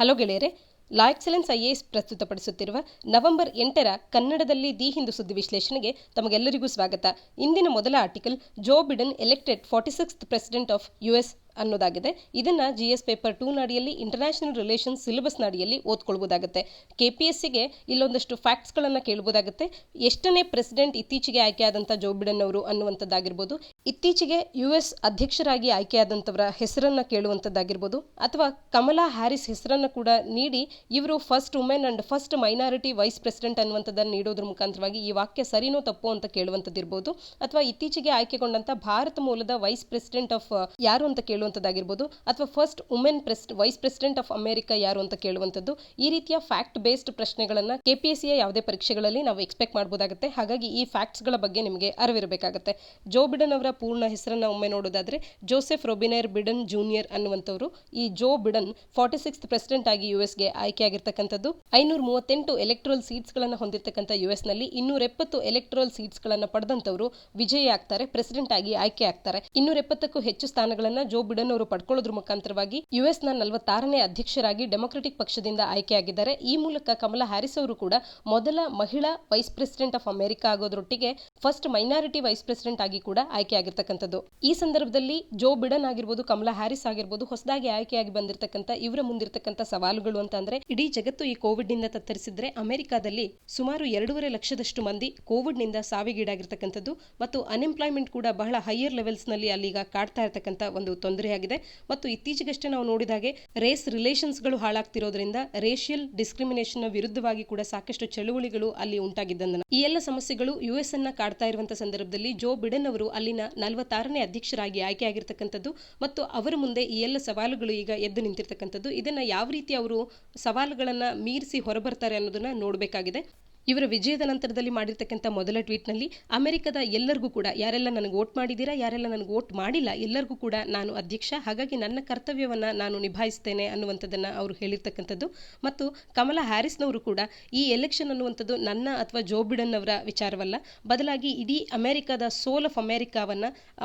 Hello ಗೆಳೆಯರೆ, la excellence IAS ಪ್ರಸ್ತುತಪಡಿಸುತ್ತಿರುವ November 8ರ ಕನ್ನಡದಲ್ಲಿ ದಿ ಹಿಂದೂ ಸುದ್ದಿ ವಿಶ್ಲೇಷಣೆಗೆ ತಮಗೆಲ್ಲರಿಗೂ ಸ್ವಾಗತ. ಇಂದಿನ ಮೊದಲ article Joe Biden elected 46th president of US ಅನ್ನೋದಾಗಿದೆ. ಇದನ್ನ ಜಿಎಸ್ ಪೇಪರ್ 2 ನಾಡಿಯಲ್ಲಿ ಇಂಟರ್ನ್ಯಾಷನಲ್ ರಿಲೇಷನ್ಸ್ ಸಿಲೆಬಸ್ ನಾಡಿಯಲ್ಲಿ ಓದ್ಕೊಳ್ಬೋದಾಗುತ್ತೆ. ಕೆಪಿಎಸ್ಸಿಗೆ ಇಲ್ಲೊಂದಷ್ಟು ಫ್ಯಾಕ್ಟ್ಸ್ಗಳನ್ನು ಕೇಳಬಹುದಾಗುತ್ತೆ. ಎಷ್ಟನೇ ಪ್ರೆಸಿಡೆಂಟ್ ಇತ್ತೀಚೆಗೆ ಆಯ್ಕೆಯಾದಂಥ ಜೋ ಬಿಡನ್ ಅವರು ಅನ್ನುವಂಥದ್ದಾಗಿರ್ಬೋದು, ಇತ್ತೀಚೆಗೆ ಯುಎಸ್ ಅಧ್ಯಕ್ಷರಾಗಿ ಆಯ್ಕೆಯಾದಂಥವರ ಹೆಸರನ್ನ ಕೇಳುವಂಥದ್ದಾಗಿರ್ಬೋದು, ಅಥವಾ ಕಮಲಾ ಹ್ಯಾರಿಸ್ ಹೆಸರನ್ನು ಕೂಡ ನೀಡಿ ಇವರು first women and first minority vice president ಅನ್ನುವಂಥದ್ದನ್ನು ನೀಡೋದ್ರ ಮುಖಾಂತರವಾಗಿ ಈ ವಾಕ್ಯ ಸರಿನೋ ತಪ್ಪೋ ಅಂತ ಕೇಳುವಂಥದ್ದಿರ್ಬೋದು, ಅಥವಾ ಇತ್ತೀಚೆಗೆ ಆಯ್ಕೆಗೊಂಡಂಥ ಭಾರತ ಮೂಲದ ವೈಸ್ ಪ್ರೆಸಿಡೆಂಟ್ ಆಫ್ ಯಾರು ಅಂತ ಕೇಳುವಂಥದ್ದಾಗಿರ್ಬೋದು, ಅಥವಾ first women wise president of America ಯಾರು ಅಂತ ಕೇಳುವಂಥದ್ದು. ಈ ರೀತಿಯ ಫ್ಯಾಕ್ಟ್ ಬೇಸ್ಡ್ ಪ್ರಶ್ನೆಗಳನ್ನ ಕೆಪಿಎಸ್ಸಿಯ ಯಾವುದೇ ಪರೀಕ್ಷೆಗಳಲ್ಲಿ ನಾವು ಎಕ್ಸ್ಪೆಕ್ಟ್ ಮಾಡಬಹುದಾಗುತ್ತೆ. ಹಾಗಾಗಿ ಈ ಫ್ಯಾಕ್ಟ್ಸ್ಗಳ ಬಗ್ಗೆ ನಿಮಗೆ ಅರಿವಿರಬೇಕಾಗುತ್ತೆ. ಜೋ ಬಿಡನ್ ಅವರ ಪೂರ್ಣ ಹೆಸರನ್ನ ಒಮ್ಮೆ ನೋಡೋದಾದ್ರೆ ಜೋಸೆಫ್ ರೊಬಿನೇರ್ ಬಿಡನ್ ಜೂನಿಯರ್ ಅನ್ನುವಂಥವ್ರು. ಈ ಜೋ ಬಿಡನ್ 46th ಪ್ರೆಸಿಡೆಂಟ್ ಆಗಿ ಯುಎಸ್ಗೆ ಆಯ್ಕೆಯಾಗಿರ್ತಕ್ಕಂಥದ್ದು. 538 ಎಲೆಕ್ಟ್ರಲ್ ಸೀಟ್ಸ್ ಗಳನ್ನ ಹೊಂದಿರತಕ್ಕಂಥ ಯುಎಸ್ ನಲ್ಲಿ 270 ಎಲೆಕ್ಟ್ರಲ್ ಸೀಟ್ಸ್ ಗಳನ್ನ ಪಡೆದಂತವರು ವಿಜಯಿ ಆಗ್ತಾರೆ, ಪ್ರೆಸಿಡೆಂಟ್ ಆಗಿ ಆಯ್ಕೆ ಆಗ್ತಾರೆ. 270ಕ್ಕೂ ಹೆಚ್ಚು ಸ್ಥಾನಗಳನ್ನ ಜೋ ಬಿಡನ್ ಅವರು ಪಡ್ಕೊಳ್ಳೋದ್ರ ಮುಖಾಂತರವಾಗಿ ಯುಎಸ್ನ 46ನೇ ಅಧ್ಯಕ್ಷರಾಗಿ ಡೆಮೊಕ್ರೆಟಿಕ್ ಪಕ್ಷದಿಂದ ಆಯ್ಕೆಯಾಗಿದ್ದಾರೆ. ಈ ಮೂಲಕ ಕಮಲಾ ಹ್ಯಾರಿಸ್ ಅವರು ಕೂಡ ಮೊದಲ ಮಹಿಳಾ ವೈಸ್ ಪ್ರೆಸಿಡೆಂಟ್ ಆಫ್ ಅಮೆರಿಕ ಆಗೋದ್ರೊಟ್ಟಿಗೆ ಫಸ್ಟ್ ಮೈನಾರಿಟಿ ವೈಸ್ ಪ್ರೆಸಿಡೆಂಟ್ ಆಗಿ ಕೂಡ ಆಯ್ಕೆಯಾಗಿರ್ತಕ್ಕಂಥದ್ದು. ಈ ಸಂದರ್ಭದಲ್ಲಿ ಜೋ ಬಿಡನ್ ಆಗಿರ್ಬೋದು, ಕಮಲಾ ಹ್ಯಾರಿಸ್ ಆಗಿರ್ಬೋದು, ಹೊಸದಾಗಿ ಆಯ್ಕೆಯಾಗಿ ಬಂದಿರತಕ್ಕಂಥ ಇವರ ಮುಂದಿರತಕ್ಕಂಥ ಸವಾಲುಗಳು ಅಂತ ಅಂದ್ರೆ, ಇಡೀ ಜಗತ್ತು ಈ ಕೋವಿಡ್ ನಿಂದ ತತ್ತರಿಸಿದ್ರೆ ಅಮೆರಿಕಾದಲ್ಲಿ ಸುಮಾರು 2.5 ಲಕ್ಷದಷ್ಟು ಮಂದಿ ಕೋವಿಡ್ ನಿಂದ ಸಾವಿಗೀಡಾಗಿರ್ತಕ್ಕಂಥದ್ದು ಮತ್ತು ಅನ್ಎಂಪ್ಲಾಯ್ಮೆಂಟ್ ಕೂಡ ಬಹಳ ಹೈಯರ್ ಲೆವೆಲ್ಸ್ ನಲ್ಲಿ ಅಲ್ಲಿಗ ಕಾಡ್ತಾ ಇರತಕ್ಕಂಥ ಒಂದು ತೊಂದರೆಯಾಗಿದೆ. ಮತ್ತು ಇತ್ತೀಚೆಗಷ್ಟೇ ನಾವು ನೋಡಿದ ಹಾಗೆ ರೇಸ್ ರಿಲೇಷನ್ಸ್ಗಳು ಹಾಳಾಗ್ತಿರೋದ್ರಿಂದ ರೇಷಿಯಲ್ ಡಿಸ್ಕ್ರಿಮಿನೇಷನ್ ವಿರುದ್ಧವಾಗಿ ಕೂಡ ಸಾಕಷ್ಟು ಚಳುವಳಿಗಳು ಅಲ್ಲಿ ಉಂಟಾಗಿದ್ದನ್ನ ಈ ಎಲ್ಲ ಸಮಸ್ಯೆಗಳು ಯುಎಸ್ ಅನ್ನ ಕಾಡ್ತಾ ಇರುವಂತಹ ಸಂದರ್ಭದಲ್ಲಿ ಜೋ ಬಿಡನ್ ಅವರು ಅಲ್ಲಿನ 46ನೇ ಅಧ್ಯಕ್ಷರಾಗಿ ಆಯ್ಕೆಯಾಗಿರ್ತಕ್ಕಂಥದ್ದು ಮತ್ತು ಅವರ ಮುಂದೆ ಈ ಎಲ್ಲ ಸವಾಲುಗಳು ಈಗ ಎದ್ದು ನಿಂತಿರ್ತಕ್ಕಂಥದ್ದು. ಇದನ್ನ ಯಾವ ರೀತಿ ಅವರು ಸವಾಲುಗಳನ್ನ ಮೀರಿಸಿ ಹೊರಬರ್ತಾರೆ ಅನ್ನೋದನ್ನ ನೋಡಬೇಕಾಗಿದೆ. ಇವರ ವಿಜಯದ ನಂತರದಲ್ಲಿ ಮಾಡಿರ್ತಕ್ಕಂಥ ಮೊದಲ ಟ್ವೀಟ್ನಲ್ಲಿ ಅಮೆರಿಕದ ಎಲ್ಲರಿಗೂ ಕೂಡ, ಯಾರೆಲ್ಲ ನನಗೆ ವೋಟ್ ಮಾಡಿದ್ದೀರಾ, ಯಾರೆಲ್ಲ ನನಗೆ ವೋಟ್ ಮಾಡಿಲ್ಲ, ಎಲ್ಲರಿಗೂ ಕೂಡ ನಾನು ಅಧ್ಯಕ್ಷ, ಹಾಗಾಗಿ ನನ್ನ ಕರ್ತವ್ಯವನ್ನ ನಾನು ನಿಭಾಯಿಸ್ತೇನೆ ಅನ್ನುವಂಥದ್ದನ್ನ ಅವರು ಹೇಳಿರ್ತಕ್ಕಂಥದ್ದು. ಮತ್ತು ಕಮಲಾ ಹ್ಯಾರಿಸ್ನವರು ಕೂಡ ಈ ಎಲೆಕ್ಷನ್ ಅನ್ನುವಂಥದ್ದು ನನ್ನ ಅಥವಾ ಜೋ ಬಿಡನ್ ಅವರ ವಿಚಾರವಲ್ಲ, ಬದಲಾಗಿ ಇಡೀ ಅಮೆರಿಕದ ಸೋಲ್ ಆಫ್ ಅಮೆರಿಕಾವನ್ನ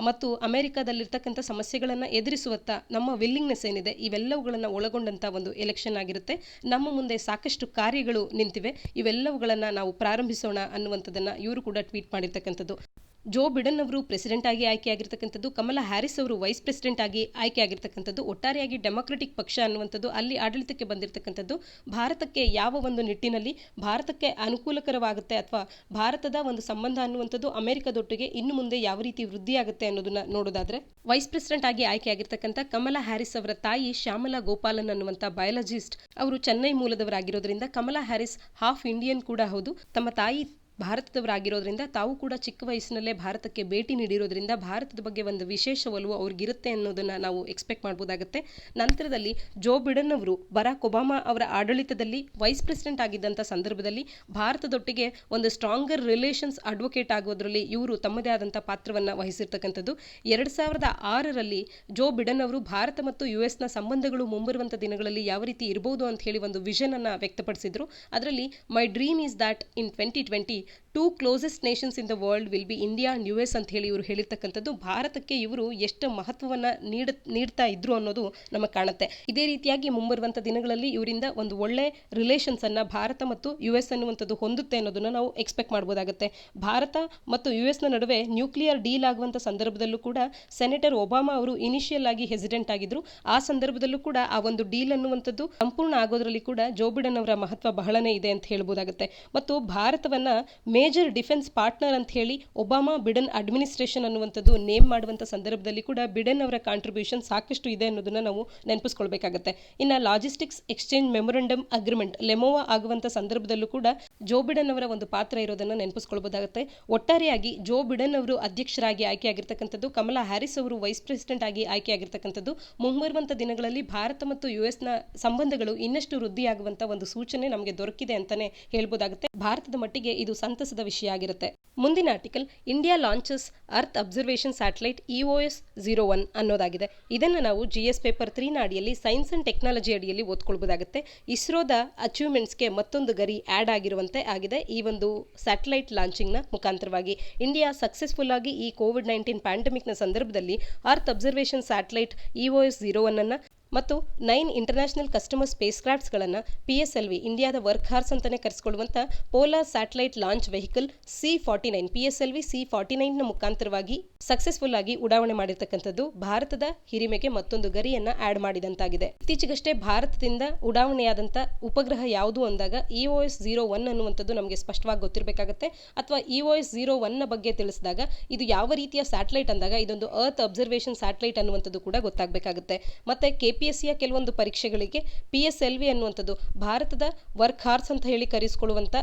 ಮತ್ತು ಅಮೆರಿಕದಲ್ಲಿರ್ತಕ್ಕಂಥ ಸಮಸ್ಯೆಗಳನ್ನ ಎದುರಿಸುವತ್ತ ನಮ್ಮ ವಿಲ್ಲಿಂಗ್ನೆಸ್ ಏನಿದೆ ಇವೆಲ್ಲವುಗಳನ್ನ ಒಳಗೊಂಡಂತ ಒಂದು ಎಲೆಕ್ಷನ್ ಆಗಿರುತ್ತೆ. ನಮ್ಮ ಮುಂದೆ ಸಾಕಷ್ಟು ಕಾರ್ಯಗಳು ನಿಂತಿವೆ, ಇವೆಲ್ಲವುಗಳನ್ನ ನಾವು ಪ್ರಾರಂಭಿಸೋಣ ಅನ್ನುವಂಥದ್ದನ್ನ ಇವರು ಕೂಡ ಟ್ವೀಟ್ ಮಾಡಿರ್ತಕ್ಕಂಥದ್ದು. ಜೋ ಬಿಡನ್ ಅವರು ಪ್ರೆಸಿಡೆಂಟ್ ಆಗಿ ಆಯ್ಕೆಯಾಗಿರ್ತಕ್ಕಂಥದ್ದು, ಕಮಲಾ ಹ್ಯಾರಿಸ್ ಅವರು ವೈಸ್ ಪ್ರೆಸಿಡೆಂಟ್ ಆಗಿ ಆಯ್ಕೆಯಾಗಿರ್ತಕ್ಕಂಥದ್ದು, ಒಟ್ಟಾರೆಯಾಗಿ ಡೆಮೊಕ್ರೆಟಿಕ್ ಪಕ್ಷ ಅನ್ನುವಂಥದ್ದು ಅಲ್ಲಿ ಆಡಳಿತಕ್ಕೆ ಬಂದಿರತಕ್ಕಂಥದ್ದು ಭಾರತಕ್ಕೆ ಯಾವ ಒಂದು ನಿಟ್ಟಿನಲ್ಲಿ ಭಾರತಕ್ಕೆ ಅನುಕೂಲಕರವಾಗುತ್ತೆ ಅಥವಾ ಭಾರತದ ಒಂದು ಸಂಬಂಧ ಅನ್ನುವಂಥದ್ದು ಅಮೆರಿಕದೊಟ್ಟಿಗೆ ಇನ್ನು ಮುಂದೆ ಯಾವ ರೀತಿ ವೃದ್ಧಿಯಾಗುತ್ತೆ ಅನ್ನೋದನ್ನ ನೋಡೋದಾದ್ರೆ, ವೈಸ್ ಪ್ರೆಸಿಡೆಂಟ್ ಆಗಿ ಆಯ್ಕೆಯಾಗಿರ್ತಕ್ಕಂಥ ಕಮಲಾ ಹ್ಯಾರಿಸ್ ಅವರ ತಾಯಿ ಶ್ಯಾಮಲಾ ಗೋಪಾಲನ್ ಅನ್ನುವಂಥ ಬಯಾಲಜಿಸ್ಟ್ ಅವರು ಚೆನ್ನೈ ಮೂಲದವರಾಗಿರೋದ್ರಿಂದ ಕಮಲಾ ಹ್ಯಾರಿಸ್ ಹಾಫ್ ಇಂಡಿಯನ್ ಕೂಡ ಹೌದು. ತಮ್ಮ ತಾಯಿ ಭಾರತದವರಾಗಿರೋದ್ರಿಂದ ತಾವು ಕೂಡ ಚಿಕ್ಕ ವಯಸ್ಸಿನಲ್ಲೇ ಭಾರತಕ್ಕೆ ಭೇಟಿ ನೀಡಿರೋದ್ರಿಂದ ಭಾರತದ ಬಗ್ಗೆ ಒಂದು ವಿಶೇಷ ಒಲವು ಅವ್ರಿಗಿರುತ್ತೆ ಅನ್ನೋದನ್ನ ನಾವು ಎಕ್ಸ್ಪೆಕ್ಟ್ ಮಾಡಬಹುದಾಗುತ್ತೆ. ನಂತರದಲ್ಲಿ ಜೋ ಬಿಡನ್ ಅವರು ಬರಾಕ್ ಒಬಾಮಾ ಅವರ ಆಡಳಿತದಲ್ಲಿ ವೈಸ್ ಪ್ರೆಸಿಡೆಂಟ್ ಆಗಿದ್ದಂಥ ಸಂದರ್ಭದಲ್ಲಿ ಭಾರತದೊಟ್ಟಿಗೆ ಒಂದು ಸ್ಟ್ರಾಂಗರ್ ರಿಲೇಷನ್ಸ್ ಅಡ್ವೊಕೇಟ್ ಆಗೋದ್ರಲ್ಲಿ ಇವರು ತಮ್ಮದೇ ಆದಂಥ ಪಾತ್ರವನ್ನು ವಹಿಸಿರ್ತಕ್ಕಂಥದ್ದು. 2006ರಲ್ಲಿ ಜೋ ಬಿಡನ್ ಅವರು ಭಾರತ ಮತ್ತು ಯುಎಸ್ನ ಸಂಬಂಧಗಳು ಮುಂಬರುವಂಥ ದಿನಗಳಲ್ಲಿ ಯಾವ ರೀತಿ ಇರಬಹುದು ಅಂತ ಹೇಳಿ ಒಂದು ವಿಷನ್ ಅನ್ನ ವ್ಯಕ್ತಪಡಿಸಿದ್ರು. ಅದರಲ್ಲಿ my dream is that in 2020 2 closest Nations in the world will be India and US ಅಂತ ಹೇಳಿ ಇವರು ಹೇಳಿರ್ತಕ್ಕಂಥದ್ದು ಭಾರತಕ್ಕೆ ಇವರು ಎಷ್ಟು ಮಹತ್ವವನ್ನ ನೀಡ್ತಾ ಇದ್ರು ಅನ್ನೋದು ನಮಗೆ ಕಾಣುತ್ತೆ. ಇದೇ ರೀತಿಯಾಗಿ ಮುಂಬರುವಂಥ ದಿನಗಳಲ್ಲಿ ಇವರಿಂದ ಒಂದು ಒಳ್ಳೆ ರಿಲೇಷನ್ಸ್ ಅನ್ನ ಭಾರತ ಮತ್ತು ಯುಎಸ್ ಅನ್ನುವಂಥದ್ದು ಹೊಂದುತ್ತೆ ಅನ್ನೋದನ್ನ ನಾವು ಎಕ್ಸ್ಪೆಕ್ಟ್ ಮಾಡಬಹುದಾಗುತ್ತೆ. ಭಾರತ ಮತ್ತು ಯುಎಸ್ನ ನಡುವೆ ನ್ಯೂಕ್ಲಿಯರ್ ಡೀಲ್ ಆಗುವಂಥ ಸಂದರ್ಭದಲ್ಲೂ ಕೂಡ ಸೆನೆಟರ್ ಒಬಾಮಾ ಅವರು ಇನಿಷಿಯಲ್ ಆಗಿ ಹೆಸಿಡೆಂಟ್ ಆಗಿದ್ರು. ಆ ಸಂದರ್ಭದಲ್ಲೂ ಕೂಡ ಆ ಒಂದು ಡೀಲ್ ಅನ್ನುವಂಥದ್ದು ಸಂಪೂರ್ಣ ಆಗೋದ್ರಲ್ಲಿ ಕೂಡ ಜೋ ಬಿಡನ್ ಅವರ ಮಹತ್ವ ಬಹಳನೇ ಇದೆ ಅಂತ ಹೇಳಬಹುದಾಗುತ್ತೆ. ಮತ್ತು ಭಾರತವನ್ನ ಮೇಜರ್ ಡಿಫೆನ್ಸ್ ಪಾರ್ಟ್ನರ್ ಅಂತ ಹೇಳಿ ಒಬಾಮಾ ಬಿಡನ್ ಅಡ್ಮಿನಿಸ್ಟ್ರೇಷನ್ ಅನ್ನುವಂಥದ್ದು ನೇಮ್ ಮಾಡುವಂಥ ಸಂದರ್ಭದಲ್ಲಿ ಕೂಡ ಬಿಡನ್ ಅವರ ಕಾಂಟ್ರಿಬ್ಯೂಷನ್ ಸಾಕಷ್ಟು ಇದೆ ಅನ್ನೋದನ್ನ ನಾವು ನೆನಪಿಸ್ಕೊಳ್ಬೇಕಾಗತ್ತೆ. ಇನ್ನು ಲಾಜಿಸ್ಟಿಕ್ಸ್ ಎಕ್ಸ್ಚೇಂಜ್ ಮೆಮೊರಂಡಮ್ ಅಗ್ರಿಮೆಂಟ್ ಲೆಮೋವಾ ಆಗುವಂಥ ಸಂದರ್ಭದಲ್ಲೂ ಕೂಡ ಜೋ ಬಿಡನ್ ಅವರ ಒಂದು ಪಾತ್ರ ಇರೋದನ್ನ ನೆನಪಿಸ್ಕೊಳ್ಬಹುದಾಗುತ್ತೆ. ಒಟ್ಟಾರೆಯಾಗಿ ಜೋ ಬಿಡನ್ ಅವರು ಅಧ್ಯಕ್ಷರಾಗಿ ಆಯ್ಕೆಯಾಗಿರ್ತಕ್ಕಂಥದ್ದು, ಕಮಲಾ ಹ್ಯಾರಿಸ್ ಅವರು ವೈಸ್ ಪ್ರೆಸಿಡೆಂಟ್ ಆಗಿ ಆಯ್ಕೆಯಾಗಿರ್ತಕ್ಕಂಥದ್ದು ಮುಂಬರುವಂಥ ದಿನಗಳಲ್ಲಿ ಭಾರತ ಮತ್ತು ಯುಎಸ್ನ ಸಂಬಂಧಗಳು ಇನ್ನಷ್ಟು ವೃದ್ಧಿಯಾಗುವಂಥ ಒಂದು ಸೂಚನೆ ನಮಗೆ ದೊರಕಿದೆ ಅಂತಾನೆ ಹೇಳ್ಬೋದಾಗುತ್ತೆ. ಭಾರತದ ಮಟ್ಟಿಗೆ ಇದು ಸಂತಸದ ವಿಷಯ ಆಗಿರುತ್ತೆ. ಮುಂದಿನ article India launches earth observation satellite EOS-01 ಅನ್ನೋದಾಗಿದೆ. ಇದನ್ನು ನಾವು ಜಿಎಸ್ ಪೇಪರ್ 3 ನಾಡಿಯಲ್ಲಿ ಸೈನ್ಸ್ ಅಂಡ್ ಟೆಕ್ನಾಲಜಿ ಅಡಿಯಲ್ಲಿ ಓದ್ಕೊಳ್ಬಹುದಾಗುತ್ತೆ. ಇಸ್ರೋದ ಅಚೀವ್ಮೆಂಟ್ಸ್ಗೆ ಮತ್ತೊಂದು ಗರಿ ಆಡ್ ಆಗಿರುವಂತೆ ಆಗಿದೆ. ಈ ಒಂದು ಸ್ಯಾಟಲೈಟ್ ಲಾಂಚಿಂಗ್ನ ಮುಖಾಂತರವಾಗಿ ಇಂಡಿಯಾ ಸಕ್ಸಸ್ಫುಲ್ ಆಗಿ ಈ ಕೋವಿಡ್-19 ಪ್ಯಾಂಡಮಿಕ್ನ ಸಂದರ್ಭದಲ್ಲಿ ಅರ್ತ್ ಅಬ್ಸರ್ವೇಷನ್ ಸ್ಯಾಟಲೈಟ್ EOS-01 ಅನ್ನ ಮತ್ತು 9 ಇಂಟರ್ನ್ಯಾಷನಲ್ ಕಸ್ಟಮರ್ ಸ್ಪೇಸ್ ಕ್ರಾಫ್ಟ್ಸ್ಗಳನ್ನು PSLV ಇಂಡಿಯಾದ ವರ್ಕ್ ಹಾರ್ಸ್ ಅಂತಾನೆ ಕರೆಸಿಕೊಳ್ಳುವಂಥ polar satellite launch vehicle C-49 PSLV C-49ನ ಮುಖಾಂತರವಾಗಿ ಸಕ್ಸಸ್ಫುಲ್ ಆಗಿ ಉಡಾವಣೆ ಮಾಡಿರ್ತಕ್ಕಂಥದ್ದು ಭಾರತದ ಹಿರಿಮೆಗೆ ಮತ್ತೊಂದು ಗರಿಯನ್ನ ಆಡ್ ಮಾಡಿದಂತಾಗಿದೆ. ಇತ್ತೀಚೆಗಷ್ಟೇ ಭಾರತದಿಂದ ಉಡಾವಣೆಯಾದಂಥ ಉಪಗ್ರಹ ಯಾವುದು ಅಂದಾಗ EOS-01 ಅನ್ನುವಂಥದ್ದು ನಮಗೆ ಸ್ಪಷ್ಟವಾಗಿ ಗೊತ್ತಿರಬೇಕಾಗುತ್ತೆ. ಅಥವಾ EOS-01ನ ಬಗ್ಗೆ ತಿಳಿಸಿದಾಗ ಇದು ಯಾವ ರೀತಿಯ ಸ್ಯಾಟಲೈಟ್ ಅಂದಾಗ ಇದೊಂದು ಅರ್ತ್ ಅಬ್ಸರ್ವೇಷನ್ ಸ್ಯಾಟಲೈಟ್ ಅನ್ನುವಂಥದ್ದು ಕೂಡ ಗೊತ್ತಾಗಬೇಕಾಗುತ್ತೆ. ಮತ್ತೆ KPSCಯ ಕೆಲವೊಂದು ಪರೀಕ್ಷೆಗಳಿಗೆ PSLV ಅನ್ನುವಂಥದ್ದು ಭಾರತದ ವರ್ಕ್ ಹಾರ್ಸ್ ಅಂತ ಹೇಳಿ ಕರೆಸಿಕೊಳ್ಳುವಂಥ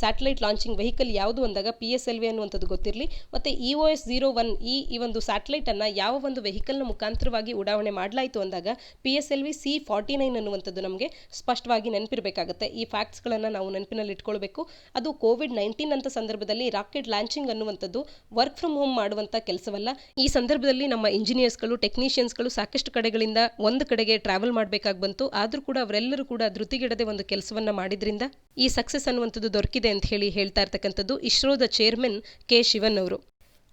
ಸ್ಯಾಟಲೈಟ್ ಲಾಂಚಿಂಗ್ ವೆಹಿಕಲ್ ಯಾವುದು ಅಂದಾಗ PSLV ಅನ್ನುವಂಥದ್ದು ಗೊತ್ತಿರಲಿ. ಮತ್ತೆ EOS-01 ಈ ಒಂದು ಸ್ಯಾಟಲೈಟ್ ಅನ್ನ ಯಾವ ಒಂದು ವೆಹಿಕಲ್ನ ಮುಖಾಂತರವಾಗಿ ಉಡಾವಣೆ ಮಾಡಲಾಯಿತು ಅಂದಾಗ PSLV C-49 ಅನ್ನುವಂಥದ್ದು ನಮಗೆ ಸ್ಪಷ್ಟವಾಗಿ ನೆನಪಿರಬೇಕಾಗುತ್ತೆ. ಈ ಫ್ಯಾಕ್ಟ್ಸ್ಗಳನ್ನು ನಾವು ನೆನಪಿನಲ್ಲಿ ಇಟ್ಕೊಳ್ಬೇಕು. ಅದು COVID-19 ಅಂತ ಸಂದರ್ಭದಲ್ಲಿ ರಾಕೆಟ್ ಲಾಂಚಿಂಗ್ ಅನ್ನುವಂಥದ್ದು ವರ್ಕ್ ಫ್ರಮ್ ಹೋಮ್ ಮಾಡುವಂಥ ಕೆಲಸವಲ್ಲ. ಈ ಸಂದರ್ಭದಲ್ಲಿ ನಮ್ಮ ಇಂಜಿನಿಯರ್ಸ್ಗಳು ಟೆಕ್ನಿಷಿಯನ್ಸ್ಗಳು ಸಾಕಷ್ಟು ಕಡೆಗಳಿಂದ ಒಂದು ಕಡೆಗೆ ಟ್ರಾವೆಲ್ ಮಾಡಬೇಕಾಗಿ ಬಂತು. ಆದರೂ ಕೂಡ ಅವರೆಲ್ಲರೂ ಕೂಡ ಧೃತಿಗೆಡದೆ ಒಂದು ಕೆಲಸವನ್ನ ಮಾಡಿದ್ರಿಂದ ಈ ಸಕ್ಸಸ್ ಅನ್ನುವಂಥದ್ದು ದೊರಕಿದೆ ಅಂತ ಹೇಳ್ತಾ ಇರ್ತಕ್ಕಂಥದ್ದು ಇಸ್ರೋದ ಚೇರ್ಮನ್ ಕೆ ಶಿವನ್ ಅವರು.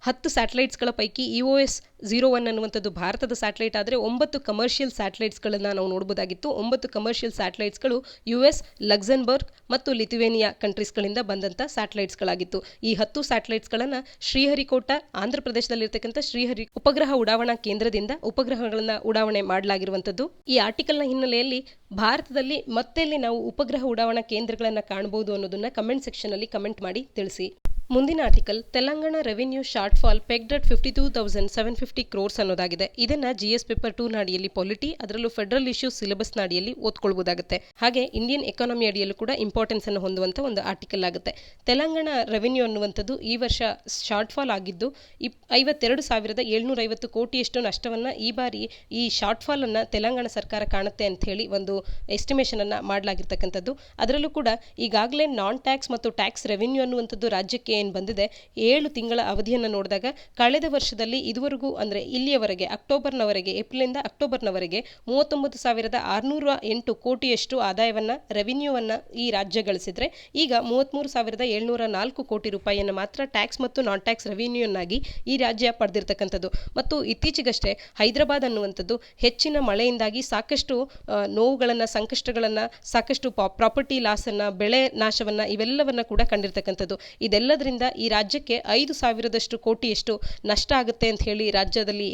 10 ಸ್ಯಾಟಲೈಟ್ಸ್ಗಳ ಪೈಕಿ EOS-01 ಅನ್ನುವಂಥದ್ದು ಭಾರತದ ಸ್ಯಾಟಲೈಟ್ ಆದರೆ 9 ಕಮರ್ಷಿಯಲ್ ಸ್ಯಾಟಲೈಟ್ಸ್ಗಳನ್ನು ನಾವು ನೋಡಬಹುದಾಗಿತ್ತು. 9 ಕಮರ್ಷಿಯಲ್ ಸ್ಯಾಟಲೈಟ್ಸ್ಗಳು US, ಲಕ್ಸೆಂಬರ್ಗ್ ಮತ್ತು ಲಿಥುವೇನಿಯಾ ಕಂಟ್ರೀಸ್ಗಳಿಂದ ಬಂದಂಥ ಸ್ಯಾಟಲೈಟ್ಸ್ಗಳಾಗಿತ್ತು. ಈ 10 ಸ್ಯಾಟಲೈಟ್ಸ್ಗಳನ್ನು ಶ್ರೀಹರಿಕೋಟಾ ಆಂಧ್ರ ಪ್ರದೇಶದಲ್ಲಿರ್ತಕ್ಕಂಥ ಶ್ರೀಹರಿ ಉಪಗ್ರಹ ಉಡಾವಣಾ ಕೇಂದ್ರದಿಂದ ಉಪಗ್ರಹಗಳನ್ನು ಉಡಾವಣೆ ಮಾಡಲಾಗಿರುವಂಥದ್ದು. ಈ ಆರ್ಟಿಕಲ್ನ ಹಿನ್ನೆಲೆಯಲ್ಲಿ ಭಾರತದಲ್ಲಿ ಮತ್ತೆಲ್ಲಿ ನಾವು ಉಪಗ್ರಹ ಉಡಾವಣಾ ಕೇಂದ್ರಗಳನ್ನು ಕಾಣಬಹುದು ಅನ್ನೋದನ್ನ ಕಮೆಂಟ್ ಸೆಕ್ಷನ್ ಅಲ್ಲಿ ಕಮೆಂಟ್ ಮಾಡಿ ತಿಳಿಸಿ. ಮುಂದಿನ article Telangana revenue short fall pegged at 52,750 crores ಅನ್ನೋದಾಗಿದೆ. ಇದನ್ನ GS ಪೇಪರ್ 2 ಅಡಿಯಲ್ಲಿ ಪಾಲಿಟಿ ಅದರಲ್ಲೂ ಫೆಡರಲ್ ಇಶ್ಯೂಸ್ ಸಿಲೆಬಸ್ ಅಡಿಯಲ್ಲಿ ಓದ್ಕೊಳ್ಬಹುದಾಗುತ್ತೆ. ಹಾಗೆ ಇಂಡಿಯನ್ ಎಕಾನಮಿ ಅಡಿಯಲ್ಲೂ ಕೂಡ ಇಂಪಾರ್ಟೆನ್ಸ್ ಅನ್ನು ಹೊಂದುವಂತ ಒಂದು ಆರ್ಟಿಕಲ್ ಆಗುತ್ತೆ. ತೆಲಂಗಾಣ ರೆವಿನ್ಯೂ ಅನ್ನುವಂಥದ್ದು ಈ ವರ್ಷ ಶಾರ್ಟ್ ಫಾಲ್ ಆಗಿದ್ದು 52,750 ಕೋಟಿಯಷ್ಟು ನಷ್ಟವನ್ನ ಈ ಬಾರಿ ಈ ಶಾರ್ಟ್ ಫಾಲ್ ಅನ್ನ ತೆಲಂಗಾಣ ಸರ್ಕಾರ ಕಾಣುತ್ತೆ ಅಂತ ಹೇಳಿ ಒಂದು ಎಸ್ಟಿಮೇಷನ್ ಅನ್ನ ಮಾಡಲಾಗಿರ್ತಕ್ಕಂಥದ್ದು. ಅದರಲ್ಲೂ ಕೂಡ ಈಗಾಗಲೇ ನಾನ್ ಟ್ಯಾಕ್ಸ್ ಮತ್ತು ಟ್ಯಾಕ್ಸ್ ರೆವಿನ್ಯೂ ಅನ್ನುವಂಥದ್ದು ರಾಜ್ಯಕ್ಕೆ ಏನು ಬಂದಿದೆ 7 ತಿಂಗಳ ಅವಧಿಯನ್ನು ನೋಡಿದಾಗ ಕಳೆದ ವರ್ಷದಲ್ಲಿ ಇದುವರೆಗೂ ಅಂದರೆ ಇಲ್ಲಿಯವರೆಗೆ ಏಪ್ರಿಲಿಂದ ಅಕ್ಟೋಬರ್ನವರೆಗೆ 39,608 ಕೋಟಿಯಷ್ಟು ಆದಾಯವನ್ನ ರೆವಿನ್ಯೂವನ್ನ ಈ ರಾಜ್ಯ ಗಳಿಸಿದ್ರೆ ಈಗ 33,704 ಕೋಟಿ ರೂಪಾಯಿಯನ್ನು ಮಾತ್ರ ಟ್ಯಾಕ್ಸ್ ಮತ್ತು ನಾನ್ ಟ್ಯಾಕ್ಸ್ ರೆವಿನ್ಯೂನ್ನಾಗಿ ಈ ರಾಜ್ಯ ಪಡೆದಿರ್ತಕ್ಕಂಥದ್ದು. ಮತ್ತು ಇತ್ತೀಚೆಗಷ್ಟೇ ಹೈದರಾಬಾದ್ ಅನ್ನುವಂಥದ್ದು ಹೆಚ್ಚಿನ ಮಳೆಯಿಂದಾಗಿ ಸಾಕಷ್ಟು ನೋವುಗಳನ್ನು ಸಂಕಷ್ಟಗಳನ್ನು ಸಾಕಷ್ಟು ಪ್ರಾಪರ್ಟಿ ಲಾಸನ್ನು ಬೆಳೆ ನಾಶವನ್ನು ಇವೆಲ್ಲವನ್ನ ಕೂಡ ಕಂಡಿರ್ತಕ್ಕಂಥದ್ದು. ಇದೆಲ್ಲದರಿಂದ ಈ ರಾಜ್ಯಕ್ಕೆ 5,000 ಕೋಟಿಯಷ್ಟು ನಷ್ಟ ಆಗುತ್ತೆ ಅಂತ ಹೇಳಿ ರಾಜ್ಯದಲ್ಲಿ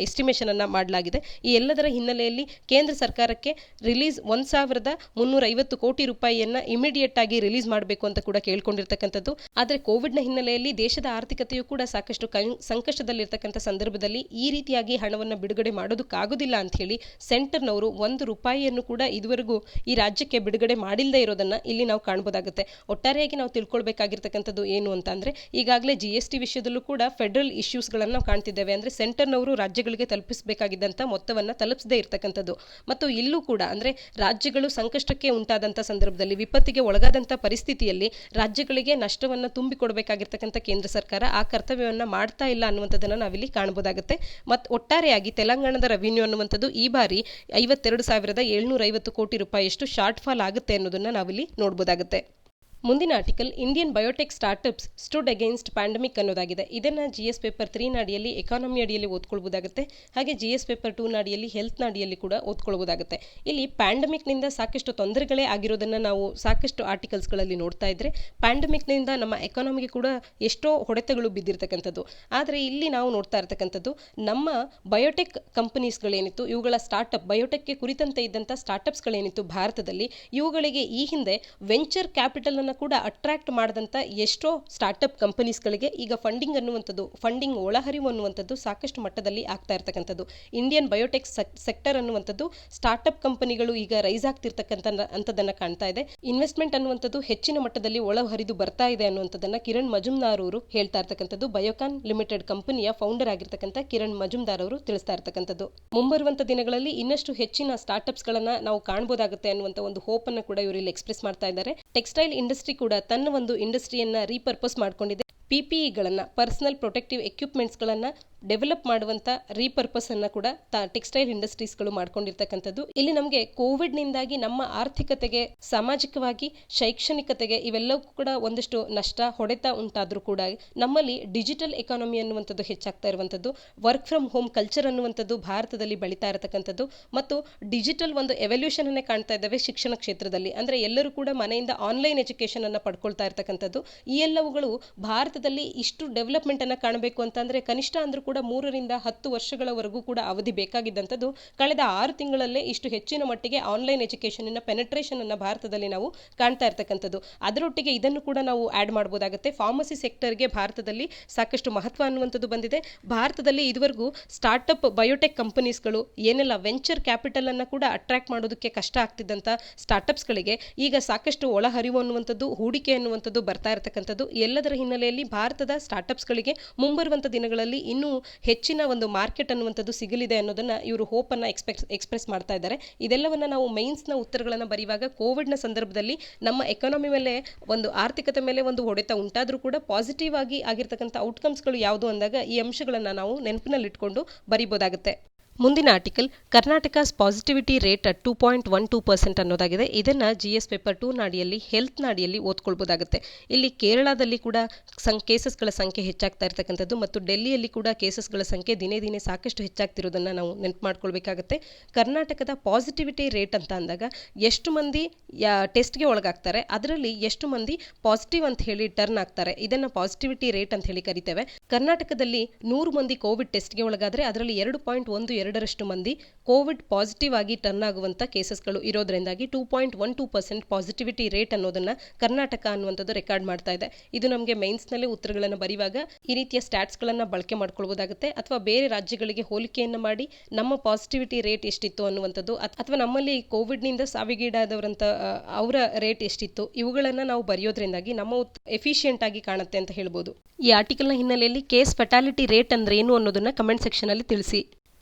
ಎಸ್ಟಿಮೇಷನ್ ಅನ್ನ ಮಾಡಲಾಗಿದೆ. ಈ ಎಲ್ಲದರ ಹಿನ್ನೆಲೆಯಲ್ಲಿ ಕೇಂದ್ರ ಸರ್ಕಾರಕ್ಕೆ ರಿಲೀಸ್ 1,350 ಕೋಟಿ ರೂಪಾಯಿಯನ್ನ ಇಮಿಡಿಯೇಟ್ ಆಗಿ ರಿಲೀಸ್ ಮಾಡಬೇಕು ಅಂತ ಕೂಡ ಕೇಳ್ಕೊಂಡಿರ್ತಕ್ಕಂಥದ್ದು. ಆದರೆ ಕೋವಿಡ್ನ ಹಿನ್ನೆಲೆಯಲ್ಲಿ ದೇಶದ ಆರ್ಥಿಕತೆಯು ಕೂಡ ಸಾಕಷ್ಟು ಸಂಕಷ್ಟದಲ್ಲಿರ್ತಕ್ಕಂಥ ಸಂದರ್ಭದಲ್ಲಿ ಈ ರೀತಿಯಾಗಿ ಹಣವನ್ನು ಬಿಡುಗಡೆ ಮಾಡೋದಕ್ಕಾಗೋದಿಲ್ಲ ಅಂತ ಹೇಳಿ ಸೆಂಟರ್ನವರು 1 ರೂಪಾಯಿಯನ್ನು ಕೂಡ ಇದುವರೆಗೂ ಈ ರಾಜ್ಯಕ್ಕೆ ಬಿಡುಗಡೆ ಮಾಡಿಲ್ಲದೆ ಇರೋದನ್ನ ಇಲ್ಲಿ ನಾವು ಕಾಣಬಹುದಾಗುತ್ತೆ. ಒಟ್ಟಾರೆಯಾಗಿ ನಾವು ತಿಳ್ಕೊಳ್ಬೇಕಾಗಿರ್ತಕ್ಕಂಥದ್ದು ಏನು ಅಂತ ಅಂದ್ರೆ ಈಗಾಗಲೇ GST ವಿಷಯದಲ್ಲೂ ಕೂಡ ಫೆಡರಲ್ ಇಶ್ಯೂಸ್ಗಳನ್ನು ನಾವು ಕಾಣ್ತಿದ್ದೇವೆ. ಅಂದ್ರೆ ಸೆಂಟರ್ನವರು ರಾಜ್ಯಗಳಿಗೆ ತಲುಪಿಸಬೇಕಾಗಿದ್ದಂಥ ಮೊತ್ತವನ್ನು ತಲುಪಿಸದೇ ಇರತಕ್ಕಂಥದ್ದು. ಮತ್ತು ಇಲ್ಲೂ ಕೂಡ ಅಂದ್ರೆ ರಾಜ್ಯಗಳು ಸಂಕಷ್ಟಕ್ಕೆ ಉಂಟಾದಂಥ ಸಂದರ್ಭದಲ್ಲಿ ವಿಪತ್ತಿಗೆ ಒಳಗಾದಂಥ ಪರಿಸ್ಥಿತಿಯಲ್ಲಿ ರಾಜ್ಯಗಳಿಗೆ ನಷ್ಟವನ್ನು ತುಂಬಿಕೊಡಬೇಕಾಗಿರ್ತಕ್ಕಂಥ ಕೇಂದ್ರ ಸರ್ಕಾರ ಆ ಕರ್ತವ್ಯವನ್ನು ಮಾಡ್ತಾ ಇಲ್ಲ ಅನ್ನುವಂಥದ್ದನ್ನು ನಾವಿಲ್ಲಿ ಕಾಣಬಹುದಾಗುತ್ತೆ. ಮತ್ತು ಒಟ್ಟಾರೆಯಾಗಿ ತೆಲಂಗಾಣದ ರೆವಿನ್ಯೂ ಅನ್ನುವಂಥದ್ದು ಈ ಬಾರಿ 52,750 ಕೋಟಿ ರೂಪಾಯಿಯಷ್ಟು ಶಾರ್ಟ್ ಫಾಲ್ ಆಗುತ್ತೆ ಅನ್ನೋದನ್ನ ನಾವಿಲ್ಲಿ ನೋಡಬಹುದಾಗುತ್ತೆ. ಮುಂದಿನ article Indian biotech startups stood against pandemic ಅನ್ನೋದಾಗಿದೆ. ಇದನ್ನು GS ಪೇಪರ್ 3 ಅಡಿಯಲ್ಲಿ ಎಕಾನಮಿ ಅಡಿಯಲ್ಲಿ ಓದ್ಕೊಳ್ಬಹುದಾಗುತ್ತೆ. ಹಾಗೆ GS ಪೇಪರ್ 2 ಅಡಿಯಲ್ಲಿ ಹೆಲ್ತ್ ಅಡಿಯಲ್ಲಿ ಕೂಡ ಓದ್ಕೊಳ್ಬಹುದಾಗುತ್ತೆ. ಇಲ್ಲಿ ಪ್ಯಾಂಡಮಿಕ್ನಿಂದ ಸಾಕಷ್ಟು ತೊಂದರೆಗಳೇ ಆಗಿರೋದನ್ನು ನಾವು ಸಾಕಷ್ಟು ಆರ್ಟಿಕಲ್ಸ್ಗಳಲ್ಲಿ ನೋಡ್ತಾ ಇದ್ರೆ ಪ್ಯಾಂಡಮಿಕ್ನಿಂದ ನಮ್ಮ ಎಕಾನಮಿಗೆ ಕೂಡ ಎಷ್ಟೋ ಹೊಡೆತಗಳು ಬಿದ್ದಿರ್ತಕ್ಕಂಥದ್ದು. ಆದರೆ ಇಲ್ಲಿ ನಾವು ನೋಡ್ತಾ ಇರ್ತಕ್ಕಂಥದ್ದು ನಮ್ಮ ಬಯೋಟೆಕ್ ಕಂಪನೀಸ್ಗಳೇನಿತ್ತು ಇವುಗಳ ಸ್ಟಾರ್ಟ್ಅಪ್ ಬಯೋಟೆಕ್ಗೆ ಕುರಿತಂತೆ ಇದ್ದಂಥ ಸ್ಟಾರ್ಟ್ಅಪ್ಸ್ಗಳೇನಿತ್ತು ಭಾರತದಲ್ಲಿ ಇವುಗಳಿಗೆ ಈ ಹಿಂದೆ ವೆಂಚರ್ ಕ್ಯಾಪಿಟಲ್ ಅನ್ನು ಕೂಡ ಅಟ್ರಾಕ್ಟ್ ಮಾಡಿದಂಥ ಎಷ್ಟೋ ಸ್ಟಾರ್ಟ್ಅಪ್ ಕಂಪನೀಸ್ಗಳಿಗೆ ಈಗ ಫಂಡಿಂಗ್ ಒಳಹರಿವು ಅನ್ನುವಂಥದ್ದು ಸಾಕಷ್ಟು ಮಟ್ಟದಲ್ಲಿ ಆಗ್ತಾ ಇರ್ತಕ್ಕಂಥದ್ದು. ಇಂಡಿಯನ್ ಬಯೋಟೆಕ್ ಸೆಕ್ಟರ್ ಅನ್ನುವಂಥದ್ದು ಸ್ಟಾರ್ಟ್ಅಪ್ ಕಂಪನಿಗಳು ಈಗ ರೈಸ್ ಆಗ್ತಿರ್ತಕ್ಕಂಥದ್ದನ್ನ ಕಾಣ್ತಾ ಇದೆ. ಇನ್ವೆಸ್ಟ್ಮೆಂಟ್ ಅನ್ನುವಂಥದ್ದು ಹೆಚ್ಚಿನ ಮಟ್ಟದಲ್ಲಿ ಒಳಹರಿದು ಬರ್ತಾ ಇದೆ ಅನ್ನುವಂಥದ್ದನ್ನ ಕಿರಣ್ ಮಜುಮ್ದಾರ್ ಅವರು ಹೇಳ್ತಾ ಇರ್ತಕ್ಕಂಥದ್ದು. ಬಯೋಕಾನ್ ಲಿಮಿಟೆಡ್ ಕಂಪನಿಯ ಫೌಂಡರ್ ಆಗಿರ್ತಕ್ಕಂಥ ಕಿರಣ್ ಮಜುಮ್ದಾರ್ ಅವರು ತಿಳಿಸ್ತಾ ಇರ್ತಕ್ಕಂಥದ್ದು. ಮುಂಬರುವಂತ ದಿನಗಳಲ್ಲಿ ಇನ್ನಷ್ಟು ಹೆಚ್ಚಿನ ಸ್ಟಾರ್ಟ್ಅಪ್ಸ್ ಗಳನ್ನ ನಾವು ಕಾಣಬಹುದಾಗುತ್ತೆ ಅನ್ನುವಂಥ ಒಂದು ಹೋಪ್ ಅನ್ನು ಕೂಡ ಇವರು ಇಲ್ಲಿ ಎಕ್ಸ್ಪ್ರೆಸ್ ಮಾಡ್ತಾ ಇದ್ದಾರೆ. ಟೆಕ್ಸ್ಟೈಲ್ ಇಂಡಸ್ಟ್ರಿ ಕೂಡ ತನ್ನ ಒಂದು ಇಂಡಸ್ಟ್ರಿಯನ್ನ ರೀಪರ್ಪಸ್ ಮಾಡ್ಕೊಂಡಿದೆ. PPEಗಳನ್ನು ಪರ್ಸನಲ್ ಪ್ರೊಟೆಕ್ಟಿವ್ ಎಕ್ವಿಪ್ಮೆಂಟ್ಸ್ಗಳನ್ನು ಡೆವಲಪ್ ಮಾಡುವಂಥ ರೀಪರ್ಪಸ್ ಅನ್ನು ಕೂಡ ಟೆಕ್ಸ್ಟೈಲ್ ಇಂಡಸ್ಟ್ರೀಸ್ಗಳು ಮಾಡ್ಕೊಂಡಿರ್ತಕ್ಕಂಥದ್ದು. ಇಲ್ಲಿ ನಮಗೆ ಕೋವಿಡ್ನಿಂದಾಗಿ ನಮ್ಮ ಆರ್ಥಿಕತೆಗೆ, ಸಾಮಾಜಿಕವಾಗಿ, ಶೈಕ್ಷಣಿಕತೆಗೆ ಇವೆಲ್ಲವೂ ಕೂಡ ಒಂದಷ್ಟು ನಷ್ಟ, ಹೊಡೆತ ಉಂಟಾದರೂ ಕೂಡ ನಮ್ಮಲ್ಲಿ ಡಿಜಿಟಲ್ ಎಕಾನಮಿ ಅನ್ನುವಂಥದ್ದು ಹೆಚ್ಚಾಗ್ತಾ ಇರುವಂಥದ್ದು, ವರ್ಕ್ ಫ್ರಮ್ ಹೋಮ್ ಕಲ್ಚರ್ ಅನ್ನುವಂಥದ್ದು ಭಾರತದಲ್ಲಿ ಬೆಳೀತಾ ಇರತಕ್ಕಂಥದ್ದು ಮತ್ತು ಡಿಜಿಟಲ್ ಒಂದು ಎವಲ್ಯೂಷನ್ ಅನ್ನೇ ಕಾಣ್ತಾ ಇದ್ದಾವೆ ಶಿಕ್ಷಣ ಕ್ಷೇತ್ರದಲ್ಲಿ. ಅಂದರೆ ಎಲ್ಲರೂ ಕೂಡ ಮನೆಯಿಂದ ಆನ್ಲೈನ್ ಎಜುಕೇಷನ್ ಅನ್ನು ಪಡ್ಕೊಳ್ತಾ ಇರ್ತಕ್ಕಂಥದ್ದು. ಈ ಎಲ್ಲವುಗಳು ಭಾರತದಲ್ಲಿ ಇಷ್ಟು ಡೆವಲಪ್ಮೆಂಟ್ ಅನ್ನು ಕಾಣಬೇಕು ಅಂತಂದ್ರೆ ಕನಿಷ್ಠ ಅಂದ್ರೂ ಕೂಡ 3ರಿಂದ 10 ವರ್ಷಗಳವರೆಗೂ ಕೂಡ ಅವಧಿ ಬೇಕಾಗಿದ್ದಂಥದ್ದು. ಕಳೆದ 6 ತಿಂಗಳಲ್ಲೇ ಇಷ್ಟು ಹೆಚ್ಚಿನ ಮಟ್ಟಿಗೆ ಆನ್ಲೈನ್ ಎಜುಕೇಷನ್ನ ಪೆನೆಟ್ರೇಷನ್ ಅನ್ನು ಭಾರತದಲ್ಲಿ ನಾವು ಕಾಣ್ತಾ ಇರ್ತಕ್ಕಂಥದ್ದು. ಅದರೊಟ್ಟಿಗೆ ಇದನ್ನು ಕೂಡ ನಾವು ಆ್ಯಡ್ ಮಾಡ್ಬೋದಾಗುತ್ತೆ. ಫಾರ್ಮಸಿ ಸೆಕ್ಟರ್ಗೆ ಭಾರತದಲ್ಲಿ ಸಾಕಷ್ಟು ಮಹತ್ವ ಅನ್ನುವಂಥದ್ದು ಬಂದಿದೆ. ಭಾರತದಲ್ಲಿ ಇದುವರೆಗೂ ಸ್ಟಾರ್ಟಪ್ ಬಯೋಟೆಕ್ ಕಂಪನೀಸ್ಗಳು ಏನೆಲ್ಲ ವೆಂಚರ್ ಕ್ಯಾಪಿಟಲ್ ಅನ್ನು ಕೂಡ ಅಟ್ರಾಕ್ಟ್ ಮಾಡೋದಕ್ಕೆ ಕಷ್ಟ ಆಗ್ತಿದ್ದಂಥ ಸ್ಟಾರ್ಟಪ್ಸ್ಗಳಿಗೆ ಈಗ ಸಾಕಷ್ಟು ಒಳಹರಿವು ಅನ್ನುವಂಥದ್ದು, ಹೂಡಿಕೆ ಅನ್ನುವಂಥದ್ದು ಬರ್ತಾ ಇರತಕ್ಕಂಥದ್ದು. ಎಲ್ಲದರ ಹಿನ್ನೆಲೆಯಲ್ಲಿ ಭಾರತದ ಸ್ಟಾರ್ಟಪ್ಸ್ಗಳಿಗೆ ಮುಂಬರುವಂಥ ದಿನಗಳಲ್ಲಿ ಇನ್ನೂ ಹೆಚ್ಚಿನ ಒಂದು ಮಾರ್ಕೆಟ್ ಅನ್ನುವಂಥದ್ದು ಸಿಗಲಿದೆ ಅನ್ನೋದನ್ನ ಇವರು ಹೋಪನ್ನು ಎಕ್ಸ್ಪ್ರೆಸ್ ಮಾಡ್ತಾ ಇದ್ದಾರೆ. ಇದೆಲ್ಲವನ್ನ ನಾವು ಮೈನ್ಸ್ನ ಉತ್ತರಗಳನ್ನು ಬರೆಯುವಾಗ ಕೋವಿಡ್ನ ಸಂದರ್ಭದಲ್ಲಿ ನಮ್ಮ ಎಕಾನಮಿ ಮೇಲೆ, ಒಂದು ಆರ್ಥಿಕತೆ ಮೇಲೆ ಒಂದು ಹೊಡೆತ ಉಂಟಾದರೂ ಕೂಡ ಪಾಸಿಟಿವ್ ಆಗಿ ಆಗಿರ್ತಕ್ಕಂಥ ಔಟ್ಕಮ್ಸ್ಗಳು ಯಾವುದು ಅಂದಾಗ ಈ ಅಂಶಗಳನ್ನು ನಾವು ನೆನಪಿನಲ್ಲಿಟ್ಕೊಂಡು ಬರಿಬೋದಾಗುತ್ತೆ. ಮುಂದಿನ article Karnataka's positivity rate at 2.12% ಅನ್ನೋದಾಗಿದೆ. ಇದನ್ನು GS ಪೇಪರ್ 2 ನಾಡಿಯಲ್ಲಿ ಹೆಲ್ತ್ ನಾಡಿಯಲ್ಲಿ ಓದ್ಕೊಳ್ಬೋದಾಗುತ್ತೆ. ಇಲ್ಲಿ ಕೇರಳದಲ್ಲಿ ಕೂಡ ಕೇಸಸ್ಗಳ ಸಂಖ್ಯೆ ಹೆಚ್ಚಾಗ್ತಾ ಇರ್ತಕ್ಕಂಥದ್ದು ಮತ್ತು ಡೆಲ್ಲಿಯಲ್ಲಿ ಕೂಡ ಕೇಸಸ್ಗಳ ಸಂಖ್ಯೆ ದಿನೇ ದಿನೇ ಸಾಕಷ್ಟು ಹೆಚ್ಚಾಗ್ತಿರೋದನ್ನು ನಾವು ನೆನಪು ಮಾಡ್ಕೊಳ್ಬೇಕಾಗತ್ತೆ. ಕರ್ನಾಟಕದ ಪಾಸಿಟಿವಿಟಿ ರೇಟ್ ಅಂತ ಅಂದಾಗ ಎಷ್ಟು ಮಂದಿ ಟೆಸ್ಟ್ಗೆ ಒಳಗಾಗ್ತಾರೆ, ಅದರಲ್ಲಿ ಎಷ್ಟು ಮಂದಿ ಪಾಸಿಟಿವ್ ಅಂತ ಹೇಳಿ ಟರ್ನ್ ಆಗ್ತಾರೆ, ಇದನ್ನು ಪಾಸಿಟಿವಿಟಿ ರೇಟ್ ಅಂತ ಹೇಳಿ ಕರಿತೇವೆ. ಕರ್ನಾಟಕದಲ್ಲಿ 100 ಮಂದಿ ಕೋವಿಡ್ ಟೆಸ್ಟ್ಗೆ ಒಳಗಾದರೆ ಅದರಲ್ಲಿ 2.12% ಮಂದಿ ಕೋವಿಡ್ ಪಾಸಿಟಿವ್ ಆಗಿ ಟರ್ನ್ ಆಗುವಂಥ ಕೇಸಸ್ಗಳು ಇರೋದ್ರಿಂದಾಗಿ 2.12% ಪಾಸಿಟಿವಿಟಿ ರೇಟ್ ಅನ್ನೋದನ್ನ ಕರ್ನಾಟಕ ಅನ್ನುವಂಥದ್ದು ರೆಕಾರ್ಡ್ ಮಾಡ್ತಾ ಇದೆ. ಇದು ನಮಗೆ ಮೈನ್ಸ್ನಲ್ಲಿ ಉತ್ತರಗಳನ್ನು ಬರೆಯುವಾಗ ಈ ರೀತಿಯ ಸ್ಟ್ಯಾಟ್ಸ್ಗಳನ್ನು ಬಳಕೆ ಮಾಡ್ಕೊಳ್ಬೋದಾಗುತ್ತೆ. ಅಥವಾ ಬೇರೆ ರಾಜ್ಯಗಳಿಗೆ ಹೋಲಿಕೆಯನ್ನು ಮಾಡಿ ನಮ್ಮ ಪಾಸಿಟಿವಿಟಿ ರೇಟ್ ಎಷ್ಟಿತ್ತು ಅನ್ನುವಂಥದ್ದು, ಅಥವಾ ನಮ್ಮಲ್ಲಿ ಕೋವಿಡ್ನಿಂದ ಸಾವಿಗೀಡಾದವರಂತ ಅವರ ರೇಟ್ ಎಷ್ಟಿತ್ತು, ಇವುಗಳನ್ನು ನಾವು ಬರೆಯೋದ್ರಿಂದಾಗಿ ನಮ್ಮ ಎಫಿಷಿಯೆಂಟ್ ಆಗಿ ಕಾಣುತ್ತೆ ಅಂತ ಹೇಳ್ಬೋದು. ಈ ಆರ್ಟಿಕಲ್ನ ಹಿನ್ನೆಲೆಯಲ್ಲಿ ಕೇಸ್ ಫೆಟಾಲಿಟಿ ರೇಟ್ ಅಂದ್ರೆ ಏನು ಅನ್ನೋದನ್ನ ಕಮೆಂಟ್ ಸೆಕ್ಷನ್ ಅಲ್ಲಿ ತಿಳಿಸಿ.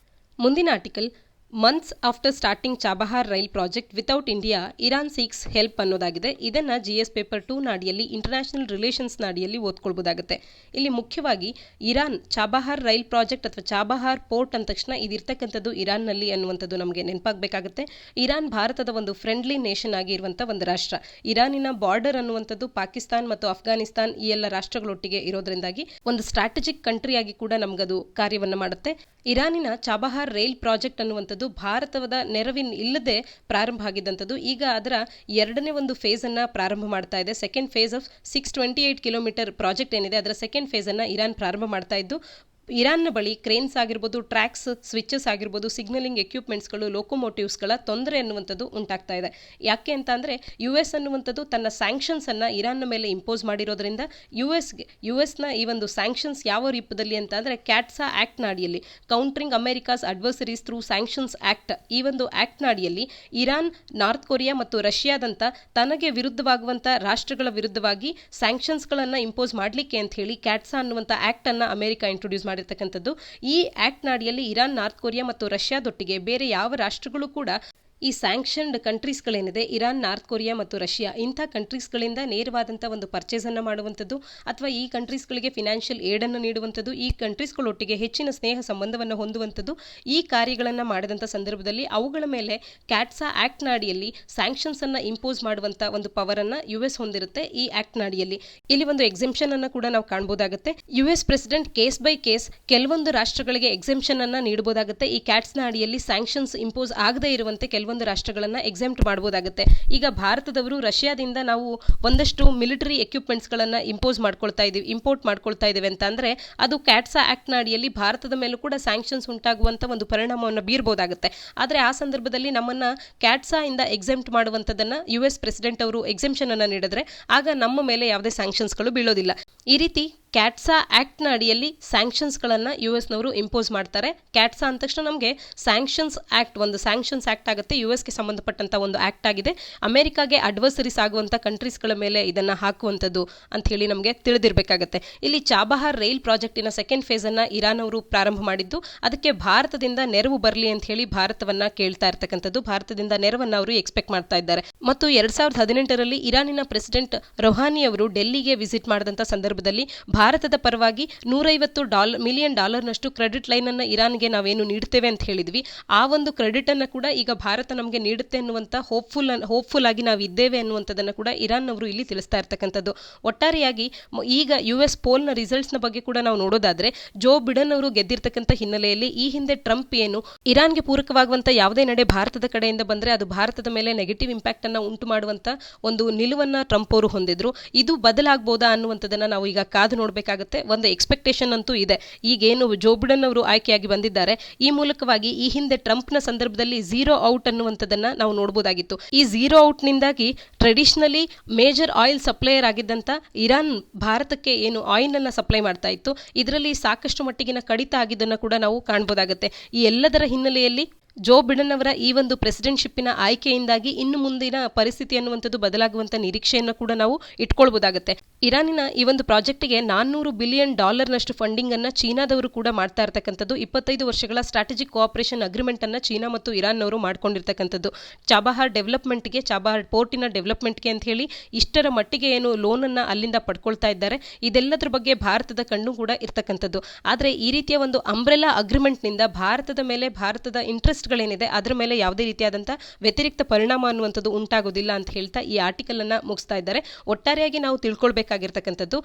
ಮುಂದಿನ article months after starting Chabahar rail project without India Iran seeks help ಅನ್ನೋದಾಗಿದೆ. ಇದನ್ನು GS ಪೇಪರ್ 2 ನಾಡಿಯಲ್ಲಿ ಇಂಟರ್ನ್ಯಾಷನಲ್ ರಿಲೇಷನ್ಸ್ ನಾಡಿಯಲ್ಲಿ ಓದ್ಕೊಳ್ಬೋದಾಗುತ್ತೆ. ಇಲ್ಲಿ ಮುಖ್ಯವಾಗಿ ಇರಾನ್ ಚಾಬಹಾರ್ ರೈಲ್ ಪ್ರಾಜೆಕ್ಟ್ ಅಥವಾ ಚಾಬಹಾರ್ ಪೋರ್ಟ್ ಅಂದ ತಕ್ಷಣ ಇದಿರ್ತಕ್ಕಂಥದ್ದು ಇರಾನ್ನಲ್ಲಿ ಅನ್ನುವಂಥದ್ದು ನಮಗೆ ನೆನಪಾಗಬೇಕಾಗುತ್ತೆ. ಇರಾನ್ ಭಾರತದ ಒಂದು ಫ್ರೆಂಡ್ಲಿ ನೇಷನ್ ಆಗಿರುವಂಥ ಒಂದು ರಾಷ್ಟ್ರ. ಇರಾನಿನ ಬಾರ್ಡರ್ ಅನ್ನುವಂಥದ್ದು ಪಾಕಿಸ್ತಾನ್ ಮತ್ತು ಅಫ್ಘಾನಿಸ್ತಾನ್ ಈ ಎಲ್ಲ ರಾಷ್ಟ್ರಗಳೊಟ್ಟಿಗೆ ಇರೋದ್ರಿಂದಾಗಿ ಒಂದು ಸ್ಟ್ರಾಟಜಿಕ್ ಕಂಟ್ರಿಯಾಗಿ ಕೂಡ ನಮಗದು ಕಾರ್ಯವನ್ನು ಮಾಡುತ್ತೆ. ಇರಾನಿನ ಚಾಬಹಾರ್ ರೈಲ್ ಪ್ರಾಜೆಕ್ಟ್ ಅನ್ನುವಂಥದ್ದು ಭಾರತದ ನೆರವಿನ ಇಲ್ಲದೆ ಪ್ರಾರಂಭ ಆಗಿದ್ದಂಥದ್ದು. ಈಗ ಅದರ 2ನೇ ಒಂದು ಫೇಸ್ ಅನ್ನ ಪ್ರಾರಂಭ ಮಾಡ್ತಾ ಇದೆ. Second phase of 628 kilometre project ಏನಿದೆ ಅದರ ಸೆಕೆಂಡ್ ಫೇಸ್ ಅನ್ನ ಇರಾನ್ ಪ್ರಾರಂಭ ಮಾಡ್ತಾ ಇದ್ದು, ಇರಾನ್ನ ಬಳಿ ಕ್ರೇನ್ಸ್ ಆಗಿರ್ಬೋದು, ಟ್ರ್ಯಾಕ್ಸ್, ಸ್ವಿಚಸ್ ಆಗಿರ್ಬೋದು, ಸಿಗ್ನಲಿಂಗ್ ಎಕ್ವಿಪ್ಮೆಂಟ್ಸ್ಗಳು, ಲೋಕೋಮೋಟಿವ್ಸ್ಗಳ ತೊಂದರೆ ಅನ್ನುವಂಥದ್ದು ಉಂಟಾಗ್ತಾ ಇದೆ. ಯಾಕೆ ಅಂತ ಅಂದರೆ US ಅನ್ನುವಂಥದ್ದು ತನ್ನ ಸ್ಯಾಂಕ್ಷನ್ಸ್ ಅನ್ನು ಇರಾನ್ನ ಮೇಲೆ ಇಂಪೋಸ್ ಮಾಡಿರೋದ್ರಿಂದ ಯುಎಸ್ನ ಈ ಒಂದು ಸ್ಯಾಂಕ್ಷನ್ಸ್ ಯಾವ ರೂಪದಲ್ಲಿ ಅಂತ ಅಂದರೆ ಕ್ಯಾಟ್ಸಾ ಆಕ್ಟ್ ನಾಡಿಯಲ್ಲಿ, countering America's adversaries through sanctions act, ಈ ಒಂದು ಆಕ್ಟ್ ನಾಡಿಯಲ್ಲಿ ಇರಾನ್, ನಾರ್ತ್ ಕೊರಿಯಾ ಮತ್ತು ರಷ್ಯಾದಂಥ ತನಗೆ ವಿರುದ್ಧವಾಗುವಂಥ ರಾಷ್ಟ್ರಗಳ ವಿರುದ್ಧವಾಗಿ ಸ್ಯಾಂಕ್ಷನ್ಸ್ಗಳನ್ನು ಇಂಪೋಸ್ ಮಾಡಲಿಕ್ಕೆ ಅಂತ ಹೇಳಿ ಕ್ಯಾಟ್ಸಾ ಅನ್ನುವಂಥ ಆಕ್ಟನ್ನು ಅಮೆರಿಕ ಇಂಟ್ರೊಡ್ಯೂಸ್ ಮಾಡಿರ್ತಕ್ಕಂಥದ್ದು. ಈ ಆಕ್ಟ್ ನಾಡಿಯಲ್ಲಿ ಇರಾನ್, ನಾರ್ತ್ ಕೊರಿಯಾ ಮತ್ತು ರಷ್ಯಾದೊಟ್ಟಿಗೆ ಬೇರೆ ಯಾವ ರಾಷ್ಟ್ರಗಳು ಕೂಡ ಈ ಸ್ಯಾಂಕ್ಷನ್ಡ್ ಕಂಟ್ರೀಸ್ಗಳೇನಿದೆ ಇರಾನ್, ನಾರ್ತ್ ಕೊರಿಯಾ ಮತ್ತು ರಷ್ಯಾ, ಇಂಥ ಕಂಟ್ರೀಸ್ಗಳಿಂದ ನೇರವಾದಂಥ ಒಂದು ಪರ್ಚೇಸನ್ನು ಮಾಡುವಂಥದ್ದು ಅಥವಾ ಈ ಕಂಟ್ರೀಸ್ಗಳಿಗೆ ಫಿನಾನ್ಷಿಯಲ್ ಏಡನ್ನು ನೀಡುವಂಥದ್ದು, ಈ ಕಂಟ್ರೀಸ್ಗಳೊಟ್ಟಿಗೆ ಹೆಚ್ಚಿನ ಸ್ನೇಹ ಸಂಬಂಧವನ್ನು ಹೊಂದುವಂಥದ್ದು, ಈ ಕಾರ್ಯಗಳನ್ನು ಮಾಡಿದಂಥ ಸಂದರ್ಭದಲ್ಲಿ ಅವುಗಳ ಮೇಲೆ ಕ್ಯಾಟ್ಸಾ ಆಕ್ಟ್ ನಾಡಿಯಲ್ಲಿ ಸ್ಯಾಂಕ್ಷನ್ಸ್ ಅನ್ನು ಇಂಪೋಸ್ ಮಾಡುವಂಥ ಒಂದು ಪವರನ್ನು US ಹೊಂದಿರುತ್ತೆ. ಈ ಆಕ್ಟ್ ನಾಡಿಯಲ್ಲಿ ಇಲ್ಲಿ ಒಂದು ಎಕ್ಸೆಂಪ್ಷನ್ ಅನ್ನು ಕೂಡ ನಾವು ಕಾಣಬಹುದಾಗುತ್ತೆ. US president case by case ಕೆಲವೊಂದು ರಾಷ್ಟ್ರಗಳಿಗೆ ಎಕ್ಸೆಂಪ್ಷನ್ ಅನ್ನು ನೀಡಬಹುದಾಗುತ್ತೆ. ಈ ಕ್ಯಾಟ್ಸ್ ನಾಡಿಯಲ್ಲಿ ಸ್ಯಾಂಕ್ಷನ್ಸ್ ಇಂಪೋಸ್ ಆಗದೇ ಇರುವಂತೆ ಕೆಲವೊಂದು ರಾಷ್ಟ್ರಗಳನ್ನ ಎಕ್ಸೆಂಪ್ಟ್ ಮಾಡಬಹುದಾಗುತ್ತೆ. ಈಗ ಭಾರತದವರು ರಷ್ಯಾದಿಂದ ನಾವು ಒಂದಷ್ಟು ಮಿಲಿಟರಿ ಎಕ್ವಿಪ್ಮೆಂಟ್ಸ್ಗಳನ್ನು ಇಂಪೋರ್ಟ್ ಮಾಡ್ಕೊಳ್ತಾ ಇದ್ದೀವಿ ಅಂತ ಅಂದರೆ ಅದು ಕ್ಯಾಟ್ಸಾ ಆಕ್ಟ್ ನಾಡಿಯಲ್ಲಿ ಭಾರತದ ಮೇಲೂ ಕೂಡ ಸ್ಯಾಂಕ್ಷನ್ಸ್ ಉಂಟಾಗುವಂಥ ಒಂದು ಪರಿಣಾಮವನ್ನು ಬೀರಬಹುದಾಗುತ್ತೆ. ಆದರೆ ಆ ಸಂದರ್ಭದಲ್ಲಿ ನಮ್ಮನ್ನ ಕ್ಯಾಟ್ಸಾ ಇಂದ ಎಕ್ಸೆಂಪ್ಟ್ ಮಾಡುವಂಥದ್ದನ್ನು US ಪ್ರೆಸಿಡೆಂಟ್ ಅವರು ಎಕ್ಸೆಂಪ್ಷನ್ ಅನ್ನು ನೀಡಿದ್ರೆ ಆಗ ನಮ್ಮ ಮೇಲೆ ಯಾವುದೇ ಸ್ಯಾಂಕ್ಷನ್ಸ್ಗಳು ಬೀಳೋದಿಲ್ಲ. ಈ ರೀತಿ ಕ್ಯಾಟ್ಸಾ ಆಕ್ಟ್ನ ಅಡಿಯಲ್ಲಿ ಸ್ಯಾಂಕ್ಷನ್ಸ್ಗಳನ್ನು US ನವರು ಇಂಪೋಸ್ ಮಾಡ್ತಾರೆ. ಕ್ಯಾಟ್ಸಾ ಅಂದ ತಕ್ಷಣ ನಮಗೆ ಸ್ಯಾಂಕ್ಷನ್ಸ್ ಆಕ್ಟ್, ಒಂದು ಸ್ಯಾಂಕ್ಷನ್ಸ್ ಆಕ್ಟ್ ಆಗುತ್ತೆ ಯುಎಸ್ಗೆ ಸಂಬಂಧಪಟ್ಟಂತ ಒಂದು ಆಕ್ಟ್ ಆಗಿದೆ. ಅಮೆರಿಕಾಗೆ ಅಡ್ವರ್ಸರೀಸ್ ಆಗುವಂತ ಕಂಟ್ರೀಸ್ಗಳ ಮೇಲೆ ಇದನ್ನ ಹಾಕುವಂಥದ್ದು ಅಂತ ಹೇಳಿ ನಮಗೆ ತಿಳಿದಿರಬೇಕಾಗತ್ತೆ. ಇಲ್ಲಿ ಚಾಬಹಾರ್ ರೈಲ್ ಪ್ರಾಜೆಕ್ಟಿನ ಸೆಕೆಂಡ್ ಫೇಸ್ ಅನ್ನ ಇರಾನ್ ಅವರು ಪ್ರಾರಂಭ ಮಾಡಿದ್ದು, ಅದಕ್ಕೆ ಭಾರತದಿಂದ ನೆರವು ಬರಲಿ ಅಂತ ಹೇಳಿ ಭಾರತವನ್ನ ಕೇಳ್ತಾ ಇರ್ತಕ್ಕಂಥದ್ದು. ಭಾರತದಿಂದ ನೆರವನ್ನ ಅವರು ಎಕ್ಸ್ಪೆಕ್ಟ್ ಮಾಡ್ತಾ ಇದ್ದಾರೆ. ಮತ್ತು 2018ರಲ್ಲಿ ಇರಾನಿನ ಪ್ರೆಸಿಡೆಂಟ್ ರೌಹಾನಿ ಅವರು ಡೆಲ್ಲಿಗೆ ವಿಸಿಟ್ ಮಾಡಿದಂತ ಸಂದರ್ಭದಲ್ಲಿ ಭಾರತದ ಪರವಾಗಿ $150 ಮಿಲಿಯನ್ ನಷ್ಟು ಕ್ರೆಡಿಟ್ ಲೈನ್ ಅನ್ನ ಇರಾನ್ಗೆ ನಾವೇನು ನೀಡ್ತೇವೆ ಅಂತ ಹೇಳಿದ್ವಿ, ಆ ಒಂದು ಕ್ರೆಡಿಟ್ ಅನ್ನ ಕೂಡ ಈಗ ಭಾರತ ನಮಗೆ ನೀಡುತ್ತೆ ಅನ್ನುವಂತ ಹೋಪ್ಫುಲ್ ಆಗಿ ನಾವು ಇದ್ದೇವೆ ಅನ್ನುವಂಥದ್ದನ್ನ ಕೂಡ ಇರಾನ್ ಅವರು ಇಲ್ಲಿ ತಿಳಿಸ್ತಾ ಇರ್ತಕ್ಕಂಥದ್ದು. ಒಟ್ಟಾರೆಯಾಗಿ ಈಗ ಯುಎಸ್ ಪೋಲ್ ನ ರಿಸಲ್ಟ್ಸ್ ನ ಬಗ್ಗೆ ಕೂಡ ನಾವು ನೋಡೋದಾದ್ರೆ, ಜೋ ಬಿಡನ್ ಅವರು ಗೆದ್ದಿರ್ತಕ್ಕಂಥ ಹಿನ್ನೆಲೆಯಲ್ಲಿ ಈ ಹಿಂದೆ ಟ್ರಂಪ್ ಏನು ಇರಾನ್ಗೆ ಪೂರಕವಾಗುವಂತ ಯಾವುದೇ ನಡೆ ಭಾರತದ ಕಡೆಯಿಂದ ಬಂದ್ರೆ ಅದು ಭಾರತದ ಮೇಲೆ ನೆಗೆಟಿವ್ ಇಂಪ್ಯಾಕ್ಟ್ ಅನ್ನ ಉಂಟು ಮಾಡುವಂತ ಒಂದು ನಿಲುವನ್ನ ಟ್ರಂಪ್ ಅವರು ಹೊಂದಿದ್ರು. ಇದು ಬದಲಾಗಬಹುದಾ ಅನ್ನುವಂಥದ್ದನ್ನ ನಾವು ಈಗ ಕಾದು ನೋಡಬೇಕಾಗುತ್ತೆ. ಒಂದು ಎಕ್ಸ್ಪೆಕ್ಟೇಷನ್ ಅಂತೂ ಇದೆ. ಈಗೇನು ಜೋ ಬಿಡನ್ ಅವರು ಆಯ್ಕೆಯಾಗಿ ಬಂದಿದ್ದಾರೆ, ಈ ಮೂಲಕವಾಗಿ ಈ ಹಿಂದೆ ಟ್ರಂಪ್ನ ಸಂದರ್ಭದಲ್ಲಿ ಝೀರೋ ಔಟ್ ಅನ್ನುವಂಥದ್ದನ್ನ ನಾವು ನೋಡಬಹುದಾಗಿತ್ತು. ಈ ಝೀರೋ ಔಟ್ ನಿಂದಾಗಿ ಟ್ರೆಡಿಷನಲಿ ಮೇಜರ್ ಆಯಿಲ್ ಸಪ್ಲೈಯರ್ ಆಗಿದ್ದಂತ ಇರಾನ್ ಭಾರತಕ್ಕೆ ಏನು ಆಯಿಲ್ ಅನ್ನ ಸಪ್ಲೈ ಮಾಡ್ತಾ ಇತ್ತು, ಇದರಲ್ಲಿ ಸಾಕಷ್ಟು ಮಟ್ಟಿಗಿನ ಕಡಿತ ಆಗಿದ್ದನ್ನು ಕೂಡ ನಾವು ಕಾಣಬಹುದಾಗುತ್ತೆ. ಈ ಎಲ್ಲದರ ಹಿನ್ನೆಲೆಯಲ್ಲಿ ಜೋ ಬಿಡನ್ ಅವರ ಈ ಒಂದು ಪ್ರೆಸಿಡೆಂಟ್ಶಿಪ್ಪಿನ ಆಯ್ಕೆಯಿಂದಾಗಿ ಇನ್ನು ಮುಂದಿನ ಪರಿಸ್ಥಿತಿ ಅನ್ನುವಂಥದ್ದು ಬದಲಾಗುವಂತ ನಿರೀಕ್ಷೆಯನ್ನು ಕೂಡ ನಾವು ಇಟ್ಕೊಳ್ಬಹುದಾಗುತ್ತೆ. ಇರಾನಿನ ಈ ಒಂದು ಪ್ರಾಜೆಕ್ಟ್ಗೆ $400 ಬಿಲಿಯನ್ ನಷ್ಟು ಫಂಡಿಂಗ್ ಅನ್ನ ಚೀನಾದವರು ಕೂಡ ಮಾಡ್ತಾ ಇರ್ತಕ್ಕಂಥದ್ದು. 25 ವರ್ಷಗಳ ಸ್ಟ್ರಾಟಜಿಕ್ ಕೋಆಪರೇಷನ್ ಅಗ್ರಿಮೆಂಟ್ ಅನ್ನ ಚೀನಾ ಮತ್ತು ಇರಾನ್ ಅವರು ಮಾಡ್ಕೊಂಡಿರ್ತಕ್ಕಂಥದ್ದು. ಚಾಬಹಾರ್ ಡೆವಲಪ್ಮೆಂಟ್ಗೆ, ಚಾಬಹಾರ್ ಪೋರ್ಟಿನ ಡೆವಲಪ್ಮೆಂಟ್ಗೆ ಅಂತ ಹೇಳಿ ಇಷ್ಟರ ಮಟ್ಟಿಗೆ ಏನು ಲೋನ್ ಅನ್ನ ಅಲ್ಲಿಂದ ಪಡ್ಕೊಳ್ತಾ ಇದ್ದಾರೆ. ಇದೆಲ್ಲದರ ಬಗ್ಗೆ ಭಾರತದ ಕಣ್ಣು ಕೂಡ ಇರ್ತಕ್ಕಂಥದ್ದು. ಆದ್ರೆ ಈ ರೀತಿಯ ಒಂದು ಅಂಬ್ರೆಲಾ ಅಗ್ರಿಮೆಂಟ್ ನಿಂದ ಭಾರತದ ಮೇಲೆ, ಭಾರತದ ಇಂಟ್ರೆಸ್ಟ್ ಗಳೇನಿದೆ ಅದರ ಮೇಲೆ ಯಾವುದೇ ರೀತಿಯಾದಂತಹ ವ್ಯತಿರಿಕ್ತ ಪರಿಣಾಮ ಅನ್ನುವಂಥದ್ದು ಉಂಟಾಗೋದಿಲ್ಲ ಅಂತ ಹೇಳ್ತಾ ಈ ಆರ್ಟಿಕಲ್ ಅನ್ನ ಮುಗಿಸ್ತಾ ಇದ್ದಾರೆ. ಒಟ್ಟಾರೆಯಾಗಿ ನಾವು ತಿಳ್ಕೊಳ್ಬೇಕಾಗಿರ್ತಕ್ಕಂಥದ್ದು,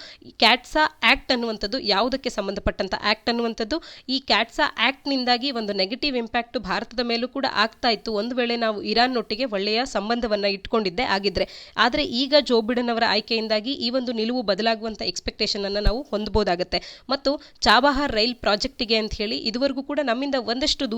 ಕ್ಯಾಟ್ಸಾ ಆಕ್ಟ್ ಅನ್ನುವಂಥದ್ದು ಯಾವುದಕ್ಕೆ ಸಂಬಂಧಪಟ್ಟಂತ ಆಕ್ಟ್ ಅನ್ನುವಂಥದ್ದು. ಈ ಕ್ಯಾಟ್ಸಾ ಆಕ್ಟ್ ನಿಂದಾಗಿ ಒಂದು ನೆಗೆಟಿವ್ ಇಂಪ್ಯಾಕ್ಟ್ ಭಾರತದ ಮೇಲೂ ಕೂಡ ಆಗ್ತಾ ಇತ್ತು, ಒಂದು ವೇಳೆ ನಾವು ಇರಾನ್ ಒಟ್ಟಿಗೆ ಒಳ್ಳೆಯ ಸಂಬಂಧವನ್ನ ಇಟ್ಕೊಂಡಿದ್ದೆ ಆಗಿದ್ರೆ. ಆದ್ರೆ ಈಗ ಜೋ ಬಿಡನ್ ಅವರ ಆಯ್ಕೆಯಿಂದಾಗಿ ಈ ಒಂದು ನಿಲುವು ಬದಲಾಗುವಂತ ಎಕ್ಸ್ಪೆಕ್ಟೇಷನ್ ಅನ್ನ ನಾವು ಹೊಂದಬಹುದಾಗುತ್ತೆ. ಮತ್ತು ಚಾಬಹಾರ್ ರೈಲ್ ಪ್ರಾಜೆಕ್ಟಿಗೆ ಅಂತ ಹೇಳಿ ಇದುವರೆಗೂ ಕೂಡ ನಮ್ಮಿಂದ ಒಂದಷ್ಟು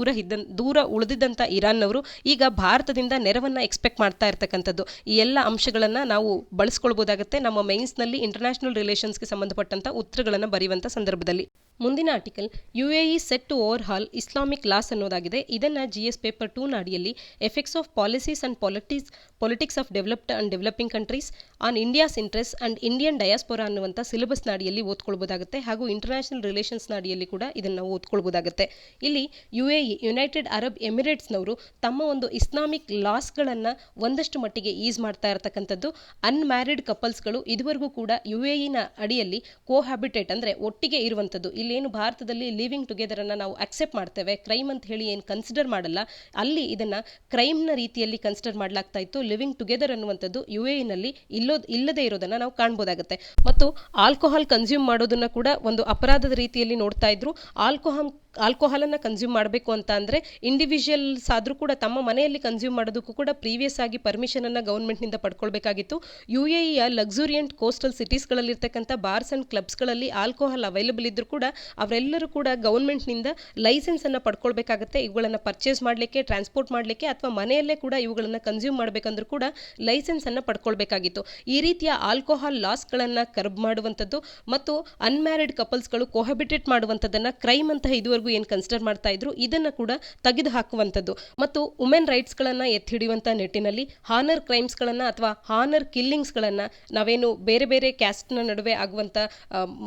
ದೂರ ಉಳಿದಿದ್ದಂತ ಇರಾನ್ ಅವರು ಈಗ ಭಾರತದಿಂದ ನೆರವನ್ನ ಎಕ್ಸ್ಪೆಕ್ಟ್ ಮಾಡ್ತಾ ಇರ್ತಕ್ಕಂಥದ್ದು. ಈ ಎಲ್ಲ ಅಂಶಗಳನ್ನ ನಾವು ಬಳಸ್ಕೊಳ್ಬಹುದಾಗುತ್ತೆ ನಮ್ಮ ಮೇನ್ಸ್ ನಲ್ಲಿ ಇಂಟರ್ನ್ಯಾಷನಲ್ ರಿಲೇಷನ್ಸ್ಗೆ ಸಂಬಂಧಪಟ್ಟಂತ ಉತ್ತರಗಳನ್ನು ಬರೆಯುವಂತ ಸಂದರ್ಭದಲ್ಲಿ. ಮುಂದಿನ article, UAE set to overhaul Islamic laws ಅನ್ನೋದಾಗಿದೆ. ಇದನ್ನ GS ಪೇಪರ್ 2 ನ ಅಡಿಯಲ್ಲಿ effects of policies and politics of developed and developing countries on India's interest and Indian diaspora ಅನ್ನುವಂಥ ಸಿಲೆಬಸ್ ನ ಅಡಿಯಲ್ಲಿ ಓದ್ಕೊಳ್ಬಹುದಾಗುತ್ತೆ. ಹಾಗೂ ಇಂಟರ್ನ್ಯಾಷನಲ್ ರಿಲೇಷನ್ಸ್ ನ ಅಡಿಯಲ್ಲಿ ಕೂಡ ಇದನ್ನು ಓದ್ಕೊಳ್ಬಹುದಾಗುತ್ತೆ. ಇಲ್ಲಿ UAE, ಯುನೈಟೆಡ್ ಅರಬ್ ಎಮಿರೇಟ್ಸ್ನವರು ತಮ್ಮ ಒಂದು ಇಸ್ಲಾಮಿಕ್ ಲಾಸ್ಗಳನ್ನು ಒಂದಷ್ಟು ಮಟ್ಟಿಗೆ ಈಸ್ ಮಾಡ್ತಾ ಇರತಕ್ಕಂಥದ್ದು. ಅನ್ಮ್ಯಾರಿಡ್ ಕಪಲ್ಸ್ಗಳು ಇದುವರೆಗೂ ಕೂಡ UAE ನ ಅಡಿಯಲ್ಲಿ ಕೋಹ್ಯಾಬಿಟೇಟ್ ಅಂದರೆ ಒಟ್ಟಿಗೆ ಇರುವಂಥದ್ದು. ಇಲ್ಲೇನು ಭಾರತದಲ್ಲಿ ಲಿವಿಂಗ್ ಟುಗೆದರ್ ಅನ್ನ ನಾವು ಅಕ್ಸೆಪ್ಟ್ ಮಾಡ್ತೇವೆ, ಕ್ರೈಮ್ ಅಂತ ಹೇಳಿ ಏನು ಕನ್ಸಿಡರ್ ಮಾಡಲ್ಲ, ಅಲ್ಲಿ ಇದನ್ನ ಕ್ರೈಮ್ನ ರೀತಿಯಲ್ಲಿ ಕನ್ಸಿಡರ್ ಮಾಡಲಾಗ್ತಾ ಇತ್ತು. ಲಿವಿಂಗ್ ಟುಗೆದರ್ ಅನ್ನುವಂಥದ್ದು UAE ನಲ್ಲಿ ಇಲ್ಲದೆ ಇರೋದನ್ನ ನಾವು ಕಾಣಬಹುದಾಗುತ್ತೆ. ಮತ್ತು ಆಲ್ಕೋಹಾಲ್ ಕನ್ಸ್ಯೂಮ್ ಮಾಡೋದನ್ನ ಕೂಡ ಒಂದು ಅಪರಾಧದ ರೀತಿಯಲ್ಲಿ ನೋಡ್ತಾ ಇದ್ರು. ಆಲ್ಕೋಹಾಲ್ ಅನ್ನ ಕನ್ಸ್ಯೂಮ್ ಮಾಡಬೇಕು ಅಂತ ಅಂದ್ರೆ ಇಂಡಿವಿಜುವಲ್ಸ್ ಆದ್ರೂ ಕೂಡ ತಮ್ಮ ಮನೆಯಲ್ಲಿ ಕನ್ಸ್ಯೂಮ್ ಮಾಡೋದಕ್ಕೂ ಕೂಡ ಪ್ರೀವಿಯಸ್ ಆಗಿ ಪರ್ಮಿಷನ್ ಅನ್ನ ಗವರ್ಮೆಂಟ್ ನಿಂದ ಪಡ್ಕೊಳ್ಬೇಕಾಗಿತ್ತು. UAEಯ ಲಕ್ಸುರಿಯಂಟ್ ಕೋಸ್ಟಲ್ ಸಿಟೀಸ್ಗಳಲ್ಲಿ ಇರ್ತಕ್ಕಂಥ ಬಾರ್ಸ್ ಅಂಡ್ ಕ್ಲಬ್ಸ್ಗಳಲ್ಲಿ ಆಲ್ಕೋಹಾಲ್ ಅವೈಲಬಲ್ ಇದ್ರೂ ಕೂಡ ಅವರೆಲ್ಲರೂ ಕೂಡ ಗವರ್ಮೆಂಟ್ ನಿಂದ ಲೈಸೆನ್ಸ್ ಅನ್ನ ಪಡ್ಕೊಳ್ಬೇಕಾಗುತ್ತೆ. ಇವುಗಳನ್ನ ಪರ್ಚೇಸ್ ಮಾಡಲಿಕ್ಕೆ, ಟ್ರಾನ್ಸ್ಪೋರ್ಟ್ ಮಾಡಲಿಕ್ಕೆ ಅಥವಾ ಮನೆಯಲ್ಲೇ ಕೂಡ ಇವುಗಳನ್ನ ಕನ್ಸ್ಯೂಮ್ ಮಾಡಬೇಕಂದ್ರೂ ಕೂಡ ಲೈಸೆನ್ಸ್ ಅನ್ನ ಪಡ್ಕೊಳ್ಬೇಕಾಗಿತ್ತು. ಈ ರೀತಿಯ ಆಲ್ಕೋಹಾಲ್ ಲಾಸ್ಗಳನ್ನ ಕರ್ಬ್ ಮಾಡುವಂಥದ್ದು ಮತ್ತು ಅನ್ಮ್ಯಾರಿಡ್ ಕಪಲ್ಸ್ಗಳು ಕೋಹಬಿಟೇಟ್ ಮಾಡುವಂಥದ್ದನ್ನ ಕ್ರೈಮ್ ಅಂತ ಇದುವರೆಗೂ ಏನು ಕನ್ಸಿಡರ್ ಮಾಡ್ತಾ ಇದ್ರು, ಇದನ್ನ ಕೂಡ ತೆಗೆದು ಹಾಕುವಂಥದ್ದು. ಮತ್ತು ವುಮೆನ್ ರೈಟ್ಸ್ಗಳನ್ನ ಎತ್ತಿ ಹಿಡಿಯುವಂಥ ನಿಟ್ಟಿನಲ್ಲಿ ಹಾನರ್ ಕ್ರೈಮ್ಸ್ಗಳನ್ನ ಅಥವಾ ಹಾನರ್ ಕಿಲ್ಲಿಂಗ್ಸ್ಗಳನ್ನ, ನಾವೇನು ಬೇರೆ ಬೇರೆ ಕ್ಯಾಸ್ಟ್ನ ನಡುವೆ ಆಗುವಂಥ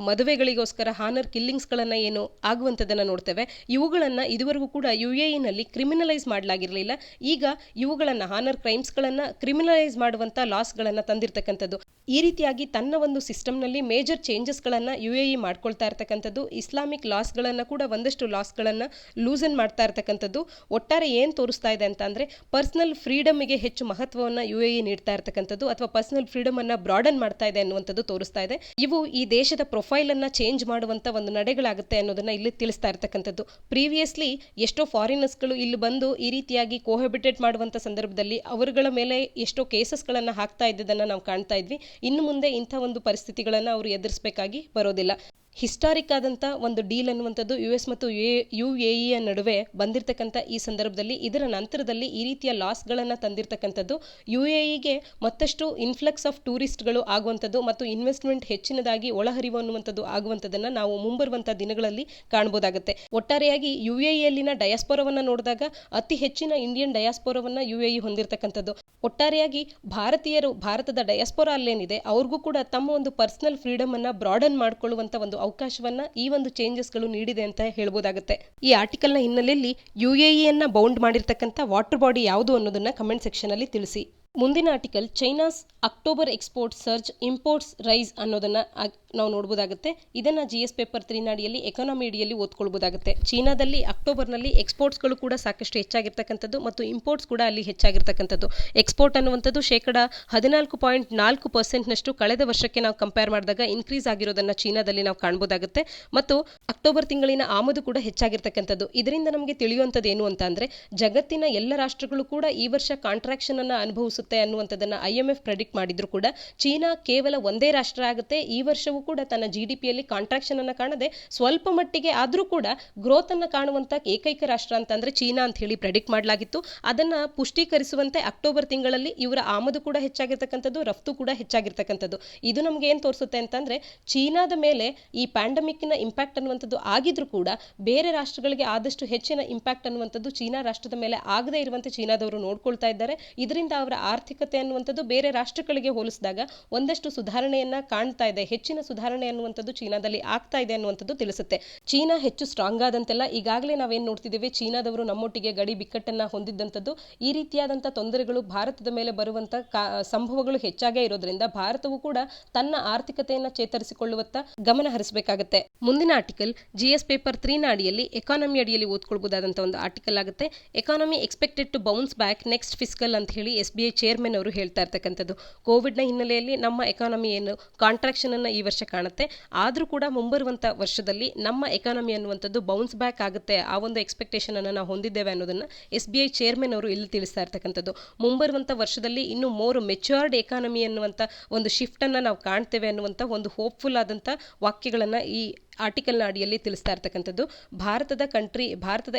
ಮದುವೆಗಳಿಗೋಸ್ಕರ ಹಾನರ್ ಕಿಲ್ಲಿಂಗ್ಸ್ಗಳನ್ನ ಏನು ಆಗುವಂಥದ್ದನ್ನು ನೋಡ್ತೇವೆ. ಇವುಗಳನ್ನ ಇದುವರೆಗೂ ಕೂಡ UAE ನಲ್ಲಿ ಕ್ರಿಮಿನಲೈಸ್ ಮಾಡಲಾಗಿರಲಿಲ್ಲ. ಈಗ ಇವುಗಳನ್ನ ಹಾನರ್ ಕ್ರೈಮ್ಸ್ಗಳನ್ನ ಕ್ರಿಮಿನಲೈಸ್ ಮಾಡುವಂಥ ಲಾಸ್ಗಳನ್ನ ತಂದಿರತಕ್ಕಂಥದ್ದು. ಈ ರೀತಿಯಾಗಿ ತನ್ನ ಒಂದು ಸಿಸ್ಟಮ್ನಲ್ಲಿ ಮೇಜರ್ ಚೇಂಜಸ್ಗಳನ್ನು UAE ಮಾಡ್ಕೊಳ್ತಾ ಇರ್ತಕ್ಕಂಥದ್ದು. ಇಸ್ಲಾಮಿಕ್ ಲಾಸ್ಗಳನ್ನು ಕೂಡ ಒಂದಷ್ಟು ಲಾಸ್ಗಳನ್ನು ಲೂಸನ್ ಮಾಡ್ತಾ ಇರ್ತಕ್ಕಂಥದ್ದು. ಒಟ್ಟಾರೆ ಏನು ತೋರಿಸ್ತಾ ಇದೆ ಅಂತ ಅಂದರೆ ಪರ್ಸನಲ್ ಫ್ರೀಡಮ್ಗೆ ಹೆಚ್ಚು ಮಹತ್ವವನ್ನು UAE ನೀಡ್ತಾ ಇರ್ತಕ್ಕಂಥದ್ದು ಅಥವಾ ಪರ್ಸನಲ್ ಫ್ರೀಡಮನ್ನು ಬ್ರಾಡನ್ ಮಾಡ್ತಾ ಇದೆ ಅನ್ನುವಂಥದ್ದು ತೋರಿಸ್ತಾ ಇದೆ. ಇವು ಈ ದೇಶದ ಪ್ರೊಫೈಲನ್ನು ಚೇಂಜ್ ಮಾಡುವಂಥ ಒಂದು ನಡೆಗಳಾಗುತ್ತೆ ಅನ್ನೋದನ್ನ ಇಲ್ಲಿ ತಿಳಿಸ್ತಾ ಇರ್ತಕ್ಕಂಥದ್ದು. ಪ್ರೀವಿಯಸ್ಲಿ ಎಷ್ಟೋ ಫಾರಿನರ್ಸ್ಗಳು ಇಲ್ಲಿ ಬಂದು ಈ ರೀತಿಯಾಗಿ ಕೋಹಬಿಟೇಟ್ ಮಾಡುವಂಥ ಸಂದರ್ಭದಲ್ಲಿ ಅವರುಗಳ ಮೇಲೆ ಎಷ್ಟೋ ಕೇಸಸ್ಗಳನ್ನು ಹಾಕ್ತಾ ಇದ್ದದನ್ನು ನಾವು ಕಾಣ್ತಾ ಇದ್ವಿ. ಇನ್ನು ಮುಂದೆ ಇಂಥ ಒಂದು ಪರಿಸ್ಥಿತಿಗಳನ್ನು ಅವರು ಎದುರಿಸಬೇಕಾಗಿ ಬರೋದಿಲ್ಲ. ಹಿಸ್ಟಾರಿಕ್ ಆದಂಥ ಒಂದು ಡೀಲ್ ಅನ್ನುವಂಥದ್ದು US ಮತ್ತು UAE ನಡುವೆ ಬಂದಿರತಕ್ಕಂಥ ಈ ಸಂದರ್ಭದಲ್ಲಿ ಇದರ ನಂತರದಲ್ಲಿ ಈ ರೀತಿಯ ಲಾಸ್ಗಳನ್ನು ತಂದಿರತಕ್ಕಂಥದ್ದು UAEಗೆ ಮತ್ತಷ್ಟು ಇನ್ಫ್ಲಕ್ಸ್ ಆಫ್ ಟೂರಿಸ್ಟ್ಗಳು ಆಗುವಂಥದ್ದು ಮತ್ತು ಇನ್ವೆಸ್ಟ್ಮೆಂಟ್ ಹೆಚ್ಚಿನದಾಗಿ ಒಳಹರಿವು ಅನ್ನುವಂಥದ್ದು ಆಗುವಂಥದ್ದನ್ನು ನಾವು ಮುಂಬರುವಂಥ ದಿನಗಳಲ್ಲಿ ಕಾಣಬಹುದಾಗುತ್ತೆ. ಒಟ್ಟಾರೆಯಾಗಿ UAEಯಲ್ಲಿನ ಡಯಾಸ್ಪೋರವನ್ನು ನೋಡಿದಾಗ ಅತಿ ಹೆಚ್ಚಿನ ಇಂಡಿಯನ್ ಡಯಾಸ್ಪೋರವನ್ನು UAE ಹೊಂದಿರತಕ್ಕಂಥದ್ದು. ಒಟ್ಟಾರೆಯಾಗಿ ಭಾರತದ ಡಯಾಸ್ಪೋರಾ ಅಲ್ಲೇನಿದೆ ಅವ್ರಿಗೂ ಕೂಡ ತಮ್ಮ ಒಂದು ಪರ್ಸನಲ್ ಫ್ರೀಡಮ್ ಅನ್ನ ಬ್ರಾಡನ್ ಮಾಡ್ಕೊಳ್ಳುವಂತ ಒಂದು ಅವಕಾಶವನ್ನ ಈ ಒಂದು ಚೇಂಜಸ್ಗಳು ನೀಡಿದೆ ಅಂತ ಹೇಳ್ಬೋದಾಗುತ್ತೆ. ಈ ಆರ್ಟಿಕಲ್ನ ಹಿನ್ನೆಲೆಯಲ್ಲಿ UAEಯನ್ನ ಬೌಂಡ್ ಮಾಡಿರ್ತಕ್ಕಂಥ ವಾಟರ್ ಬಾಡಿ ಯಾವುದು ಅನ್ನೋದನ್ನ ಕಮೆಂಟ್ ಸೆಕ್ಷನ್ ಅಲ್ಲಿ ತಿಳಿಸಿ. ಮುಂದಿನ article China's October export surge imports rise ಅನ್ನೋದನ್ನ ನಾವು ನೋಡಬಹುದಾಗುತ್ತೆ. ಇದನ್ನ GS ಪೇಪರ್ 3 ಅಡಿಯಲ್ಲಿ ಎಕಾನಮಿ ಅಡಿಯಲ್ಲಿ ಓದ್ಕೊಳ್ಬಹುದಾಗುತ್ತೆ. ಚೀನಾದಲ್ಲಿ ಅಕ್ಟೋಬರ್ನಲ್ಲಿ ಎಕ್ಸ್ಪೋರ್ಟ್ಸ್ಗಳು ಕೂಡ ಸಾಕಷ್ಟು ಹೆಚ್ಚಾಗಿರ್ತಕ್ಕಂಥದ್ದು ಮತ್ತು ಇಂಪೋರ್ಟ್ಸ್ ಕೂಡ ಅಲ್ಲಿ ಹೆಚ್ಚಾಗಿರ್ತಕ್ಕಂಥದ್ದು. ಎಕ್ಸ್ಪೋರ್ಟ್ ಅನ್ನುವಂಥದ್ದು 14.4% ಕಳೆದ ವರ್ಷಕ್ಕೆ ನಾವು ಕಂಪೇರ್ ಮಾಡಿದಾಗ ಇನ್ಕ್ರೀಸ್ ಆಗಿರೋದನ್ನ ಚೀನಾದಲ್ಲಿ ನಾವು ಕಾಣಬಹುದಾಗುತ್ತೆ. ಮತ್ತು ಅಕ್ಟೋಬರ್ ತಿಂಗಳಿನ ಆಮದು ಕೂಡ ಹೆಚ್ಚಾಗಿರ್ತಕ್ಕಂಥದ್ದು. ಇದರಿಂದ ನಮಗೆ ತಿಳಿಯುವಂಥದ್ದು ಏನು ಅಂತ ಅಂದ್ರೆ ಜಗತ್ತಿನ ಎಲ್ಲ ರಾಷ್ಟ್ರಗಳು ಕೂಡ ಈ ವರ್ಷ ಕಾಂಟ್ರಾಕ್ಷನ್ ಅನ್ನ ಅನುಭವಿಸುತ್ತೆ ಅನ್ನುವಂಥದ್ದನ್ನ IMF ಪ್ರೆಡಿಕ್ಟ್ ಮಾಡಿದ್ರು ಕೂಡ ಚೀನಾ ಕೇವಲ ಒಂದೇ ರಾಷ್ಟ್ರ ಆಗುತ್ತೆ ಈ ವರ್ಷವೂ ಕೂಡ ತನ್ನ GDPಯಲ್ಲಿ ಕಾಂಟ್ರಾಕ್ಷನ್ ಅನ್ನ ಕಾಣದೆ ಸ್ವಲ್ಪ ಮಟ್ಟಿಗೆ ಆದ್ರೂ ಕೂಡ ಗ್ರೋತ್ ಅನ್ನ ಕಾಣುವಂತ ಏಕೈಕ ರಾಷ್ಟ್ರ ಅಂತಂದ್ರೆ ಚೀನಾ ಅಂತ ಹೇಳಿ ಪ್ರೆಡಿಕ್ಟ್ ಮಾಡಲಾಗಿತ್ತು. ಅದನ್ನ ಪುಷ್ಟೀಕರಿಸುವಂತೆ ಅಕ್ಟೋಬರ್ ತಿಂಗಳಲ್ಲಿ ಇವರ ಆಮದು ಕೂಡ ಹೆಚ್ಚಾಗಿರ್ತಕ್ಕಂಥದ್ದು, ರಫ್ತು ಕೂಡ ಹೆಚ್ಚಾಗಿರ್ತಕ್ಕಂಥದ್ದು. ಇದು ನಮ್ಗೆ ಏನ್ ತೋರಿಸುತ್ತೆ ಅಂತಂದ್ರೆ ಚೀನಾದ ಮೇಲೆ ಈ ಪ್ಯಾಂಡಮಿಕ್ ನ ಇಂಪ್ಯಾಕ್ಟ್ ಅನ್ನುವಂಥದ್ದು ಆಗಿದ್ರು ಕೂಡ ಬೇರೆ ರಾಷ್ಟ್ರಗಳಿಗೆ ಆದಷ್ಟು ಹೆಚ್ಚಿನ ಇಂಪ್ಯಾಕ್ಟ್ ಅನ್ನುವಂಥದ್ದು ಚೀನಾ ರಾಷ್ಟ್ರದ ಮೇಲೆ ಆಗದೇ ಇರುವಂತೆ ಚೀನಾದವರು ನೋಡ್ಕೊಳ್ತಾ ಇದ್ದಾರೆ. ಇದರಿಂದ ಅವರ ಆರ್ಥಿಕತೆ ಅನ್ನುವಂಥದ್ದು ಬೇರೆ ರಾಷ್ಟ್ರಗಳಿಗೆ ಹೋಲಿಸಿದಾಗ ಒಂದಷ್ಟು ಸುಧಾರಣೆಯನ್ನ ಕಾಣ್ತಾ ಇದೆ, ಹೆಚ್ಚಿನ ಸುಧಾರಣೆ ಅನ್ನುವಂಥದ್ದು ಚೀನಾದಲ್ಲಿ ಆಗ್ತಾ ಇದೆ ಅನ್ನುವಂಥದ್ದು ತಿಳಿಸುತ್ತೆ. ಚೀನಾ ಹೆಚ್ಚು ಸ್ಟ್ರಾಂಗ್ ಆದಂತೆಲ್ಲ ಈಗಾಗಲೇ ನಾವೇನ್ ನೋಡ್ತಿದ್ದೇವೆ, ಚೀನಾದವರು ನಮ್ಮೊಟ್ಟಿಗೆ ಗಡಿ ಬಿಕ್ಕಟ್ಟನ್ನ ಹೊಂದಿದ್ದಂಥದ್ದು, ಈ ರೀತಿಯಾದಂಥ ತೊಂದರೆಗಳು ಭಾರತದ ಮೇಲೆ ಬರುವಂತ ಸಂಭವಗಳು ಹೆಚ್ಚಾಗೇ ಇರೋದ್ರಿಂದ ಭಾರತವು ಕೂಡ ತನ್ನ ಆರ್ಥಿಕತೆಯನ್ನ ಚೇತರಿಸಿಕೊಳ್ಳುವತ್ತ ಗಮನ ಹರಿಸಬೇಕಾಗುತ್ತೆ. ಮುಂದಿನ ಆರ್ಟಿಕಲ್ GS ಪೇಪರ್ 3 ಅಡಿಯಲ್ಲಿ ಎಕಾನಮಿ ಅಡಿಯಲ್ಲಿ ಓದ್ಕೊಳ್ಬಹುದಾದಂಥ ಒಂದು ಆರ್ಟಿಕಲ್ ಆಗುತ್ತೆ. Economy expected to bounce back next fiscal ಅಂತ ಹೇಳಿ SBI ಚೇರ್ಮನ್ ಅವರು ಹೇಳ್ತಾ ಇರ್ತಕ್ಕಂಥದ್ದು. ಕೋವಿಡ್ನ ಹಿನ್ನೆಲೆಯಲ್ಲಿ ನಮ್ಮ ಎಕಾನಮಿ ಏನು ಕಾಂಟ್ರಾಕ್ಷನ್ ಅನ್ನ ಈ ವರ್ಷ ಕಾಣುತ್ತೆ, ಆದ್ರೂ ಕೂಡ ಮುಂಬರುವಂತ ವರ್ಷದಲ್ಲಿ ನಮ್ಮ ಎಕಾನಮಿ ಅನ್ನುವಂಥದ್ದು ಬೌನ್ಸ್ ಬ್ಯಾಕ್ ಆಗುತ್ತೆ, ಆ ಒಂದು ಎಕ್ಸ್ಪೆಕ್ಟೇಷನ್ ಅನ್ನ ನಾವು ಹೊಂದಿದ್ದೇವೆ ಅನ್ನೋದನ್ನ SBI ಚೇರ್ಮನ್ ಅವರು ಇಲ್ಲಿ ತಿಳಿಸ್ತಾ ಇರ್ತಕ್ಕಂಥದ್ದು. ಮುಂಬರುವಂತ ವರ್ಷದಲ್ಲಿ ಇನ್ನು ಮೋರ್ ಮೆಚ್ಯೂರ್ಡ್ ಎಕಾನಮಿ ಅನ್ನುವಂತ ಒಂದು ಶಿಫ್ಟ್ ಅನ್ನ ನಾವು ಕಾಣ್ತೇವೆ ಅನ್ನುವಂತ ಒಂದು ಹೋಪ್ಫುಲ್ ಆದಂತ ವಾಕ್ಯಗಳನ್ನ ಈ ಆರ್ಟಿಕಲ್ನ ಅಡಿಯಲ್ಲಿ ತಿಳಿಸ್ತಾ ಇರ್ತಕ್ಕಂಥದ್ದು. ಭಾರತದ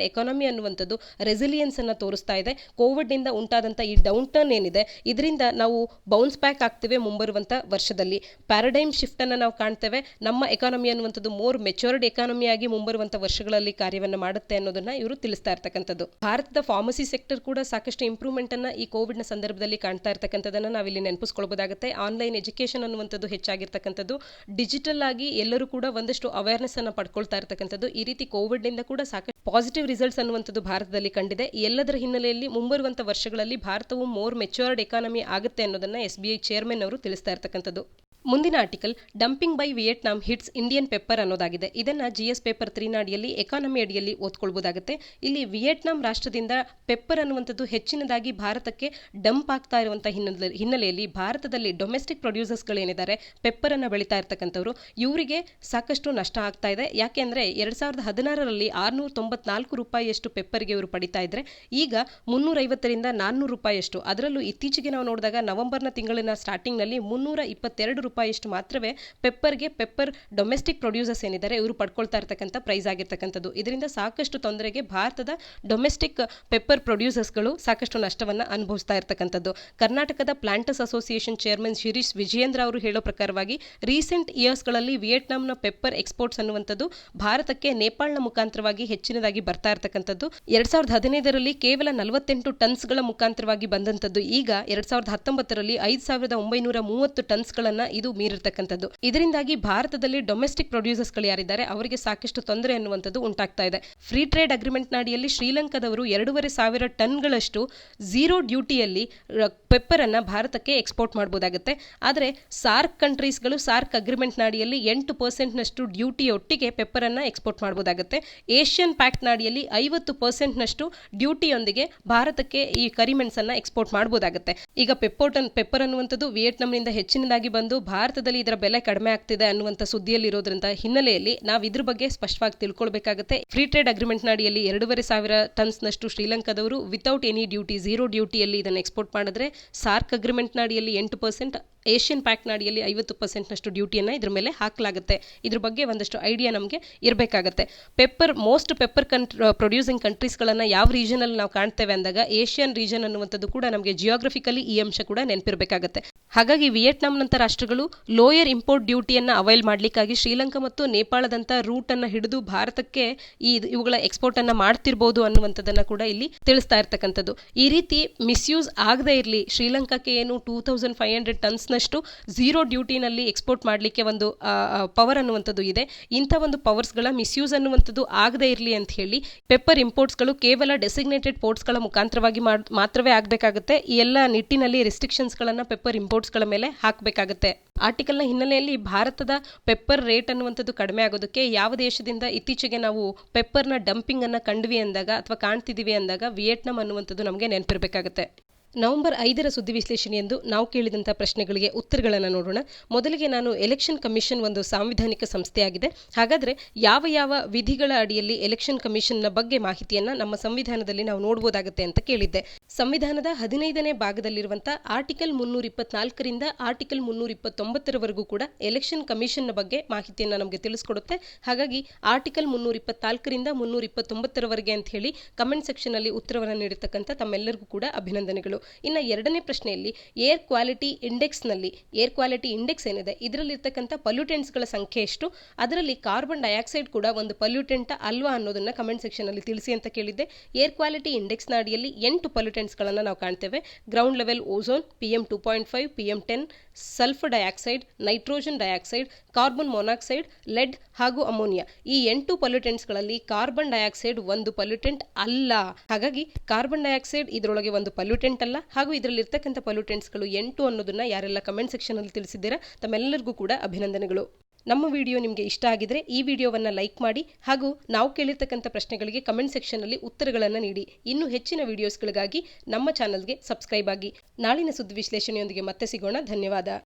ಎಕಾನಮಿ ಅನ್ನುವಂಥದ್ದು ರೆಸಿಲಿಯನ್ಸ್ ಅನ್ನ ತೋರಿಸ್ತಾ ಇದೆ. ಕೋವಿಡ್ ನಿಂದ ಉಂಟಾದಂತ ಈ ಡೌನ್ ಟರ್ನ್ ಏನಿದೆ ಇದರಿಂದ ನಾವು ಬೌನ್ಸ್ ಬ್ಯಾಕ್ ಆಗ್ತೇವೆ ಮುಂಬರುವಂತ ವರ್ಷದಲ್ಲಿ. ಪ್ಯಾರಡೈಮ್ ಶಿಫ್ಟ್ ಅನ್ನ ನಾವು ಕಾಣ್ತೇವೆ. ನಮ್ಮ ಎಕಾನಮಿ ಅನ್ನುವಂಥದ್ದು ಮೋರ್ ಮೆಚ್ಯೂರ್ಡ್ ಎಕಾನಮಿ ಆಗಿ ಮುಂಬರುವಂತ ವರ್ಷಗಳಲ್ಲಿ ಕಾರ್ಯವನ್ನ ಮಾಡುತ್ತೆ ಅನ್ನೋದನ್ನ ಇವರು ತಿಳಿಸ್ತಾ ಇರ್ತಕ್ಕಂಥದ್ದು. ಭಾರತದ ಫಾರ್ಮಸಿ ಸೆಕ್ಟರ್ ಕೂಡ ಸಾಕಷ್ಟು ಇಂಪ್ರೂವ್ಮೆಂಟ್ ಅನ್ನ ಈ ಕೋವಿಡ್ ನ ಸಂದರ್ಭದಲ್ಲಿ ಕಾಣ್ತಾ ಇರ್ತಕ್ಕಂಥದನ್ನ ನಾವಿಲ್ಲಿ ನೆನಪಿಸ್ಕೊಳ್ಬಹುದಾಗುತ್ತೆ. ಆನ್ಲೈನ್ ಎಜುಕೇಶನ್ ಅನ್ನುವಂಥದ್ದು ಹೆಚ್ಚಾಗಿರ್ತಕ್ಕಂಥದ್ದು, ಡಿಜಿಟಲ್ ಆಗಿ ಎಲ್ಲರೂ ಕೂಡ ಒಂದಷ್ಟು ಅವೇರ್ನೆಸ್ ಅನ್ನ ಪಡ್ಕೊಳ್ತಾ ಇರ್ತಕ್ಕಂಥದ್ದು. ಈ ರೀತಿ ಕೋವಿಡ್ ನಿಂದ ಕೂಡ ಸಾಕಷ್ಟು ಪಾಸಿಟಿವ್ ರಿಸಲ್ಟ್ಸ್ ಅನ್ನುವಂಥದ್ದು ಭಾರತದಲ್ಲಿ ಕಂಡಿದೆ. ಎಲ್ಲದರ ಹಿನ್ನೆಲೆಯಲ್ಲಿ ಮುಂಬರುವಂತ ವರ್ಷಗಳಲ್ಲಿ ಭಾರತವು ಮೋರ್ ಮೆಚ್ಯೂರ್ಡ್ ಎಕಾನಮಿ ಆಗುತ್ತೆ ಅನ್ನೋದನ್ನ SBI ಚೇರ್ಮನ್ ಅವರು ತಿಳಿಸ್ತಾ ಇರ್ತಕ್ಕಂಥದ್ದು. ಮುಂದಿನ article dumping by Vietnam hits Indian pepper ಅನ್ನೋದಾಗಿದೆ. ಇದನ್ನ GS ಪೇಪರ್ 3 ಅಡಿಯಲ್ಲಿ ಎಕಾನಮಿ ಅಡಿಯಲ್ಲಿ ಓದ್ಕೊಳ್ಬಹುದಾಗುತ್ತೆ. ಇಲ್ಲಿ ವಿಯೆಟ್ನಾಂ ರಾಷ್ಟ್ರದಿಂದ ಪೆಪ್ಪರ್ ಅನ್ನುವಂಥದ್ದು ಹೆಚ್ಚಿನದಾಗಿ ಭಾರತಕ್ಕೆ ಡಂಪ್ ಆಗ್ತಾ ಇರುವಂತಹ ಹಿನ್ನೆಲೆಯಲ್ಲಿ ಭಾರತದಲ್ಲಿ ಡೊಮೆಸ್ಟಿಕ್ ಪ್ರೊಡ್ಯೂಸರ್ಸ್ಗಳೇನಿದ್ದಾರೆ ಪೆಪ್ಪರ್ ಅನ್ನ ಬೆಳೀತಾ ಇರ್ತಕ್ಕಂಥವ್ರು ಇವರಿಗೆ ಸಾಕಷ್ಟು ನಷ್ಟ ಆಗ್ತಾ ಇದೆ. ಯಾಕೆಂದ್ರೆ 2016ರಲ್ಲಿ 694 ರೂಪಾಯಿಯಷ್ಟು ಪೆಪ್ಪರ್ಗೆ ಇವರು ಪಡಿತಾ ಇದ್ರೆ ಈಗ 350ರಿಂದ 400 ರೂಪಾಯಿಯಷ್ಟು, ಅದರಲ್ಲೂ ಇತ್ತೀಚೆಗೆ ನಾವು ನೋಡಿದಾಗ ನವೆಂಬರ್ನ ತಿಂಗಳಿನ ಸ್ಟಾರ್ಟಿಂಗ್ ನಲ್ಲಿ 322 ರೂಪಾಯಿಯಷ್ಟು ಮಾತ್ರವೇ ಪೆಪ್ಪರ್ ಡೊಮೆಸ್ಟಿಕ್ ಪ್ರೊಡ್ಯೂಸರ್ಸ್ ಏನಿದ್ದಾರೆ ಇವರು ಪಡ್ಕೊಳ್ತಾ ಇರ್ತಕ್ಕಂಥ ಪ್ರೈಸ್ ಆಗಿರ್ತಕ್ಕಂಥದ್ದು. ಇದರಿಂದ ಸಾಕಷ್ಟು ತೊಂದರೆಗೆ ಭಾರತದ ಡೊಮೆಸ್ಟಿಕ್ ಪೆಪ್ಪರ್ ಪ್ರೊಡ್ಯೂಸರ್ಸ್ಗಳು ಸಾಕಷ್ಟು ನಷ್ಟವನ್ನ ಅನುಭವಿಸ್ತಾ ಇರ್ತಕ್ಕಂಥದ್ದು. ಕರ್ನಾಟಕದ planters association chairman Shirish Vijayendra ಅವರು ಹೇಳೋ ಪ್ರಕಾರವಾಗಿ ರೀಸೆಂಟ್ ಇಯರ್ಸ್ಗಳಲ್ಲಿ ವಿಯೆಟ್ನಾಂನ ಪೆಪ್ಪರ್ ಎಕ್ಸ್ಪೋರ್ಟ್ಸ್ ಅನ್ನುವಂಥದ್ದು ಭಾರತಕ್ಕೆ ನೇಪಾಳನ ಮುಖಾಂತರವಾಗಿ ಹೆಚ್ಚಿನದಾಗಿ ಬರ್ತಾ ಇರ್ತಕ್ಕಂಥದ್ದು. 2015ರಲ್ಲಿ ಕೇವಲ 48 ಟನ್ಸ್ಗಳ ಮುಖಾಂತರವಾಗಿ ಬಂದಂಥದ್ದು ಈಗ 2019ರಲ್ಲಿ 5930 ಟನ್ಸ್ಗಳನ್ನ ಇದು ಮೀರಿರ್ತಕ್ಕಂಥದ್ದು. ಇದರಿಂದಾಗಿ ಭಾರತದಲ್ಲಿ ಡೊಮೆಸ್ಟಿಕ್ ಪ್ರೊಡ್ಯೂಸರ್ಸ್ಗಳು ಯಾರಿದ್ದಾರೆ ಅವರಿಗೆ ಸಾಕಷ್ಟು ತೊಂದರೆ ಅನ್ನುವಂಥದ್ದು ಉಂಟಾಗ್ತಾ ಇದೆ. ಫ್ರೀ ಟ್ರೇಡ್ ಅಗ್ರಿಮೆಂಟ್ ನಾಡಿಯಲ್ಲಿ ಶ್ರೀಲಂಕಾದವರು 2500 ಟನ್ಗಳಷ್ಟು ಝೀರೋ ಡ್ಯೂಟಿಯಲ್ಲಿ ಪೆಪ್ಪರ್ ಅನ್ನ ಭಾರತಕ್ಕೆ ಎಕ್ಸ್ಪೋರ್ಟ್ ಮಾಡಬಹುದಾಗುತ್ತೆ. ಆದರೆ ಸಾರ್ಕ್ ಅಗ್ರಿಮೆಂಟ್ ನಾಡಿಯಲ್ಲಿ 8% ನಷ್ಟು ಡ್ಯೂಟಿ ಒಟ್ಟಿಗೆ ಪೆಪ್ಪರ್ ಅನ್ನ ಎಕ್ಸ್ಪೋರ್ಟ್ ಮಾಡಬಹುದಾಗುತ್ತೆ. ಏಷ್ಯನ್ ಪ್ಯಾಕ್ಟ್ ನಾಡಿಯಲ್ಲಿ 50% ನಷ್ಟು ಡ್ಯೂಟಿಯೊಂದಿಗೆ ಭಾರತಕ್ಕೆ ಈ ಕರಿಮೆಣಸನ್ನ ಎಕ್ಸ್ಪೋರ್ಟ್ ಮಾಡಬಹುದಾಗುತ್ತೆ. ಈಗ ಪೆಪ್ಪರ್ ಅನ್ನುವಂಥದ್ದು ವಿಯೆಟ್ನಾಂನಿಂದ ಹೆಚ್ಚಿನದಾಗಿ ಬಂದು ಭಾರತದಲ್ಲಿ ಇದರ ಬೆಲೆ ಕಡಿಮೆ ಆಗ್ತಿದೆ ಅನ್ನುವಂಥ ಸುದ್ದಿಯಲ್ಲಿ ಇರೋದ್ರಿಂದ ಹಿನ್ನೆಲೆಯಲ್ಲಿ ನಾವು ಇದ್ರ ಬಗ್ಗೆ ಸ್ಪಷ್ಟವಾಗಿ ತಿಳ್ಕೊಳ್ಬೇಕಾಗುತ್ತೆ. ಫ್ರೀ ಟ್ರೇಡ್ ಅಗ್ರಿಮೆಂಟ್ ಅಡಿಯಲ್ಲಿ 2,500 ಟನ್ಸ್ನಷ್ಟು ಶ್ರೀಲಂಕಾದವರು ವಿತೌಟ್ ಎನಿ ಡ್ಯೂಟಿ, ಝೀರೋ ಡ್ಯೂಟಿಯಲ್ಲಿ ಇದನ್ನು ಎಕ್ಸ್ಪೋರ್ಟ್ ಮಾಡಿದ್ರೆ, ಸಾರ್ಕ್ ಅಗ್ರಿಮೆಂಟ್ ಅಡಿಯಲ್ಲಿ 8%, ಏಷ್ಯನ್ ಪ್ಯಾಕ್ನ ಅಡಿಯಲ್ಲಿ 50%ನಷ್ಟು ಡ್ಯೂಟಿಯನ್ನು ಇದ್ರ ಮೇಲೆ ಹಾಕಲಾಗುತ್ತೆ. ಇದ್ರ ಬಗ್ಗೆ ಒಂದಷ್ಟು ಐಡಿಯಾ ನಮಗೆ ಇರಬೇಕಾಗತ್ತೆ. ಮೋಸ್ಟ್ ಪೆಪ್ಪರ್ ಪ್ರೊಡ್ಯೂಸಿಂಗ್ ಕಂಟ್ರೀಸ್ಗಳನ್ನು ಯಾವ ರೀಜನಲ್ಲಿ ನಾವು ಕಾಣ್ತೇವೆ ಅಂದಾಗ ಏಷ್ಯನ್ ರೀಜನ್ ಅನ್ನುವಂಥದ್ದು ಕೂಡ ನಮಗೆ ಜಿಯೋಗ್ರಫಿಕಲಿ ಈ ಅಂಶ ಕೂಡ ನೆನಪಿರಬೇಕಾಗತ್ತೆ. ಹಾಗಾಗಿ ವಿಯೆಟ್ನಾಂನಂಥ ರಾಷ್ಟ್ರಗಳು ಲೋಯರ್ ಇಂಪೋರ್ಟ್ ಡ್ಯೂಟಿಯನ್ನು ಅವೈಲ್ ಮಾಡಲಿಕ್ಕಾಗಿ ಶ್ರೀಲಂಕಾ ಮತ್ತು ನೇಪಾಳದಂಥ ರೂಟನ್ನು ಹಿಡಿದು ಭಾರತಕ್ಕೆ ಇವುಗಳ ಎಕ್ಸ್ಪೋರ್ಟನ್ನು ಮಾಡ್ತಿರ್ಬೋದು ಅನ್ನುವಂಥದ್ದನ್ನು ಕೂಡ ಇಲ್ಲಿ ತಿಳಿಸ್ತಾ ಇರ್ತಕ್ಕಂಥದ್ದು. ಈ ರೀತಿ ಮಿಸ್ಯೂಸ್ ಆಗದೇ ಇರಲಿ, ಶ್ರೀಲಂಕಾಕ್ಕೆ ಏನು 2,500 ಟನ್ಸ್ನಷ್ಟು ಝೀರೋ ಡ್ಯೂಟಿನಲ್ಲಿ ಎಕ್ಸ್ಪೋರ್ಟ್ ಮಾಡಲಿಕ್ಕೆ ಒಂದು ಪವರ್ ಅನ್ನುವಂಥದ್ದು ಇದೆ. ಇಂಥ ಒಂದು ಪವರ್ಸ್ಗಳ ಮಿಸ್ಯೂಸ್ ಅನ್ನುವಂಥದ್ದು ಆಗದೇ ಇರಲಿ ಅಂತ ಹೇಳಿ ಪೆಪ್ಪರ್ ಇಂಪೋರ್ಟ್ಸ್ಗಳು ಕೇವಲ ಡೆಸಿಗ್ನೇಟೆಡ್ ಪೋರ್ಟ್ಸ್ಗಳ ಮುಖಾಂತರವಾಗಿ ಮಾತ್ರವೇ ಆಗಬೇಕಾಗುತ್ತೆ. ಈ ಎಲ್ಲ ನಿಟ್ಟಿನಲ್ಲಿ ರೆಸ್ಟ್ರಿಕ್ಷನ್ಸ್ಗಳನ್ನು ಪೆಪ್ಪರ್ ಇಂಪೋರ್ಟ್ಸ್ಗಳ ಮೇಲೆ ಹಾಕಬೇಕಾಗುತ್ತೆ. ಆರ್ಟಿಕಲ್ನ ಹಿನ್ನೆಲೆಯಲ್ಲಿ ಭಾರತದ ಪೆಪ್ಪರ್ ರೇಟ್ ಅನ್ನುವಂಥದ್ದು ಕಡಿಮೆ ಆಗೋದಕ್ಕೆ ಯಾವ ದೇಶದಿಂದ ಇತ್ತೀಚೆಗೆ ನಾವು ಪೆಪ್ಪರ್ನ ಡಂಪಿಂಗ್ ಅನ್ನು ಕಂಡ್ವಿ ಅಂದಾಗ ಅಥವಾ ಕಾಣ್ತಿದ್ದೀವಿ ಅಂದಾಗ ವಿಯೆಟ್ನಾಂ ಅನ್ನುವಂಥದ್ದು ನಮಗೆ ನೆನಪಿರಬೇಕಾಗುತ್ತೆ. ನವೆಂಬರ್ 5ರ ಸುದ್ದಿ ವಿಶ್ಲೇಷಣೆಯಂದು ನಾವು ಕೇಳಿದಂಥ ಪ್ರಶ್ನೆಗಳಿಗೆ ಉತ್ತರಗಳನ್ನು ನೋಡೋಣ. ಮೊದಲಿಗೆ ನಾನು ಎಲೆಕ್ಷನ್ ಕಮಿಷನ್ ಒಂದು ಸಾಂವಿಧಾನಿಕ ಸಂಸ್ಥೆಯಾಗಿದೆ. ಹಾಗಾದರೆ ಯಾವ ವಿಧಿಗಳ ಅಡಿಯಲ್ಲಿ ಎಲೆಕ್ಷನ್ ಕಮಿಷನ್ನ ಬಗ್ಗೆ ಮಾಹಿತಿಯನ್ನು ನಮ್ಮ ಸಂವಿಧಾನದಲ್ಲಿ ನಾವು ನೋಡ್ಬೋದಾಗುತ್ತೆ ಅಂತ ಕೇಳಿದ್ದೆ. ಸಂವಿಧಾನದ 15ನೇ ಭಾಗದಲ್ಲಿರುವಂಥ ಆರ್ಟಿಕಲ್ 324ರಿಂದ ಆರ್ಟಿಕಲ್ 329ರವರೆಗೂ ಕೂಡ ಎಲೆಕ್ಷನ್ ಕಮಿಷನ್ನ ಬಗ್ಗೆ ಮಾಹಿತಿಯನ್ನು ನಮಗೆ ತಿಳಿಸ್ಕೊಡುತ್ತೆ. ಹಾಗಾಗಿ ಆರ್ಟಿಕಲ್ 324ರಿಂದ 329ರವರೆಗೆ ಅಂತ ಹೇಳಿ ಕಮೆಂಟ್ ಸೆಕ್ಷನ್ನಲ್ಲಿ ಉತ್ತರವನ್ನು ನೀಡಿರ್ತಕ್ಕಂಥ ತಮ್ಮೆಲ್ಲರಿಗೂ ಕೂಡ ಅಭಿನಂದನೆಗಳು. ಇನ್ನು ಎರಡನೇ ಪ್ರಶ್ನೆಯಲ್ಲಿ ಏರ್ ಕ್ವಾಲಿಟಿ ಇಂಡೆಕ್ಸ್ ಏನಿದೆ, ಇದರಲ್ಲಿರ್ತಕ್ಕಂಥ ಪೊಲ್ಯೂಟೆಂಟ್ಸ್ಗಳ ಸಂಖ್ಯೆ ಎಷ್ಟು, ಅದರಲ್ಲಿ ಕಾರ್ಬನ್ ಡೈಆಕ್ಸೈಡ್ ಕೂಡ ಒಂದು ಪೊಲ್ಯೂಟೆಂಟ್ ಅಲ್ವಾ ಅನ್ನೋದನ್ನ ಕಮೆಂಟ್ ಸೆಕ್ಷನಲ್ಲಿ ತಿಳಿಸಿ ಅಂತ ಕೇಳಿದ್ದೆ. ಏರ್ ಕ್ವಾಲಿಟಿ ಇಂಡೆಕ್ಸ್ನ ಅಡಿಯಲ್ಲಿ 8 ಪೊಲ್ಯೂಟೆಂಟ್ಸ್ಗಳನ್ನು ನಾವು ಕಾಣ್ತೇವೆ. Ground level ozone, PM2.5, PM10, sulphur dioxide, nitrogen dioxide, carbon monoxide, lead ಹಾಗೂ ಅಮೋನಿಯಾ. ಈ 8 ಪೊಲ್ಯೂಟೆಂಟ್ಸ್ಗಳಲ್ಲಿ ಕಾರ್ಬನ್ ಡೈಆಕ್ಸೈಡ್ ಒಂದು ಪೊಲ್ಯೂಟೆಂಟ್ ಅಲ್ಲ. ಹಾಗಾಗಿ ಕಾರ್ಬನ್ ಡೈಆಕ್ಸೈಡ್ ಇದರೊಳಗೆ ಒಂದು ಪೊಲ್ಯೂಟೆಂಟ್ ಅಲ್ಲ ಹಾಗೂ ಇದರಲ್ಲಿರ್ತಕ್ಕಂಥ ಪೊಲ್ಯೂಟೆಂಟ್ಸ್ಗಳು 8 ಅನ್ನೋದನ್ನ ಯಾರೆಲ್ಲ ಕಮೆಂಟ್ ಸೆಕ್ಷನಲ್ಲಿ ತಿಳಿಸಿದ್ದೀರಾ ತಮ್ಮೆಲ್ಲರಿಗೂ ಕೂಡ ಅಭಿನಂದನೆಗಳು. ನಮ್ಮ ವಿಡಿಯೋ ನಿಮಗೆ ಇಷ್ಟ ಆಗಿದ್ರೆ ಈ ವಿಡಿಯೋವನ್ನು ಲೈಕ್ ಮಾಡಿ ಹಾಗೂ ನಾವು ಕೇಳಿರ್ತಕ್ಕಂಥ ಪ್ರಶ್ನೆಗಳಿಗೆ ಕಮೆಂಟ್ ಸೆಕ್ಷನ್ನಲ್ಲಿ ಉತ್ತರಗಳನ್ನು ನೀಡಿ. ಇನ್ನೂ ಹೆಚ್ಚಿನ ವಿಡಿಯೋಸ್ಗಳಿಗಾಗಿ ನಮ್ಮ ಚಾನಲ್ಗೆ ಸಬ್ಸ್ಕ್ರೈಬ್ ಆಗಿ. ನಾಳಿನ ಸುದ್ದಿ ವಿಶ್ಲೇಷಣೆಯೊಂದಿಗೆ ಮತ್ತೆ ಸಿಗೋಣ. ಧನ್ಯವಾದ.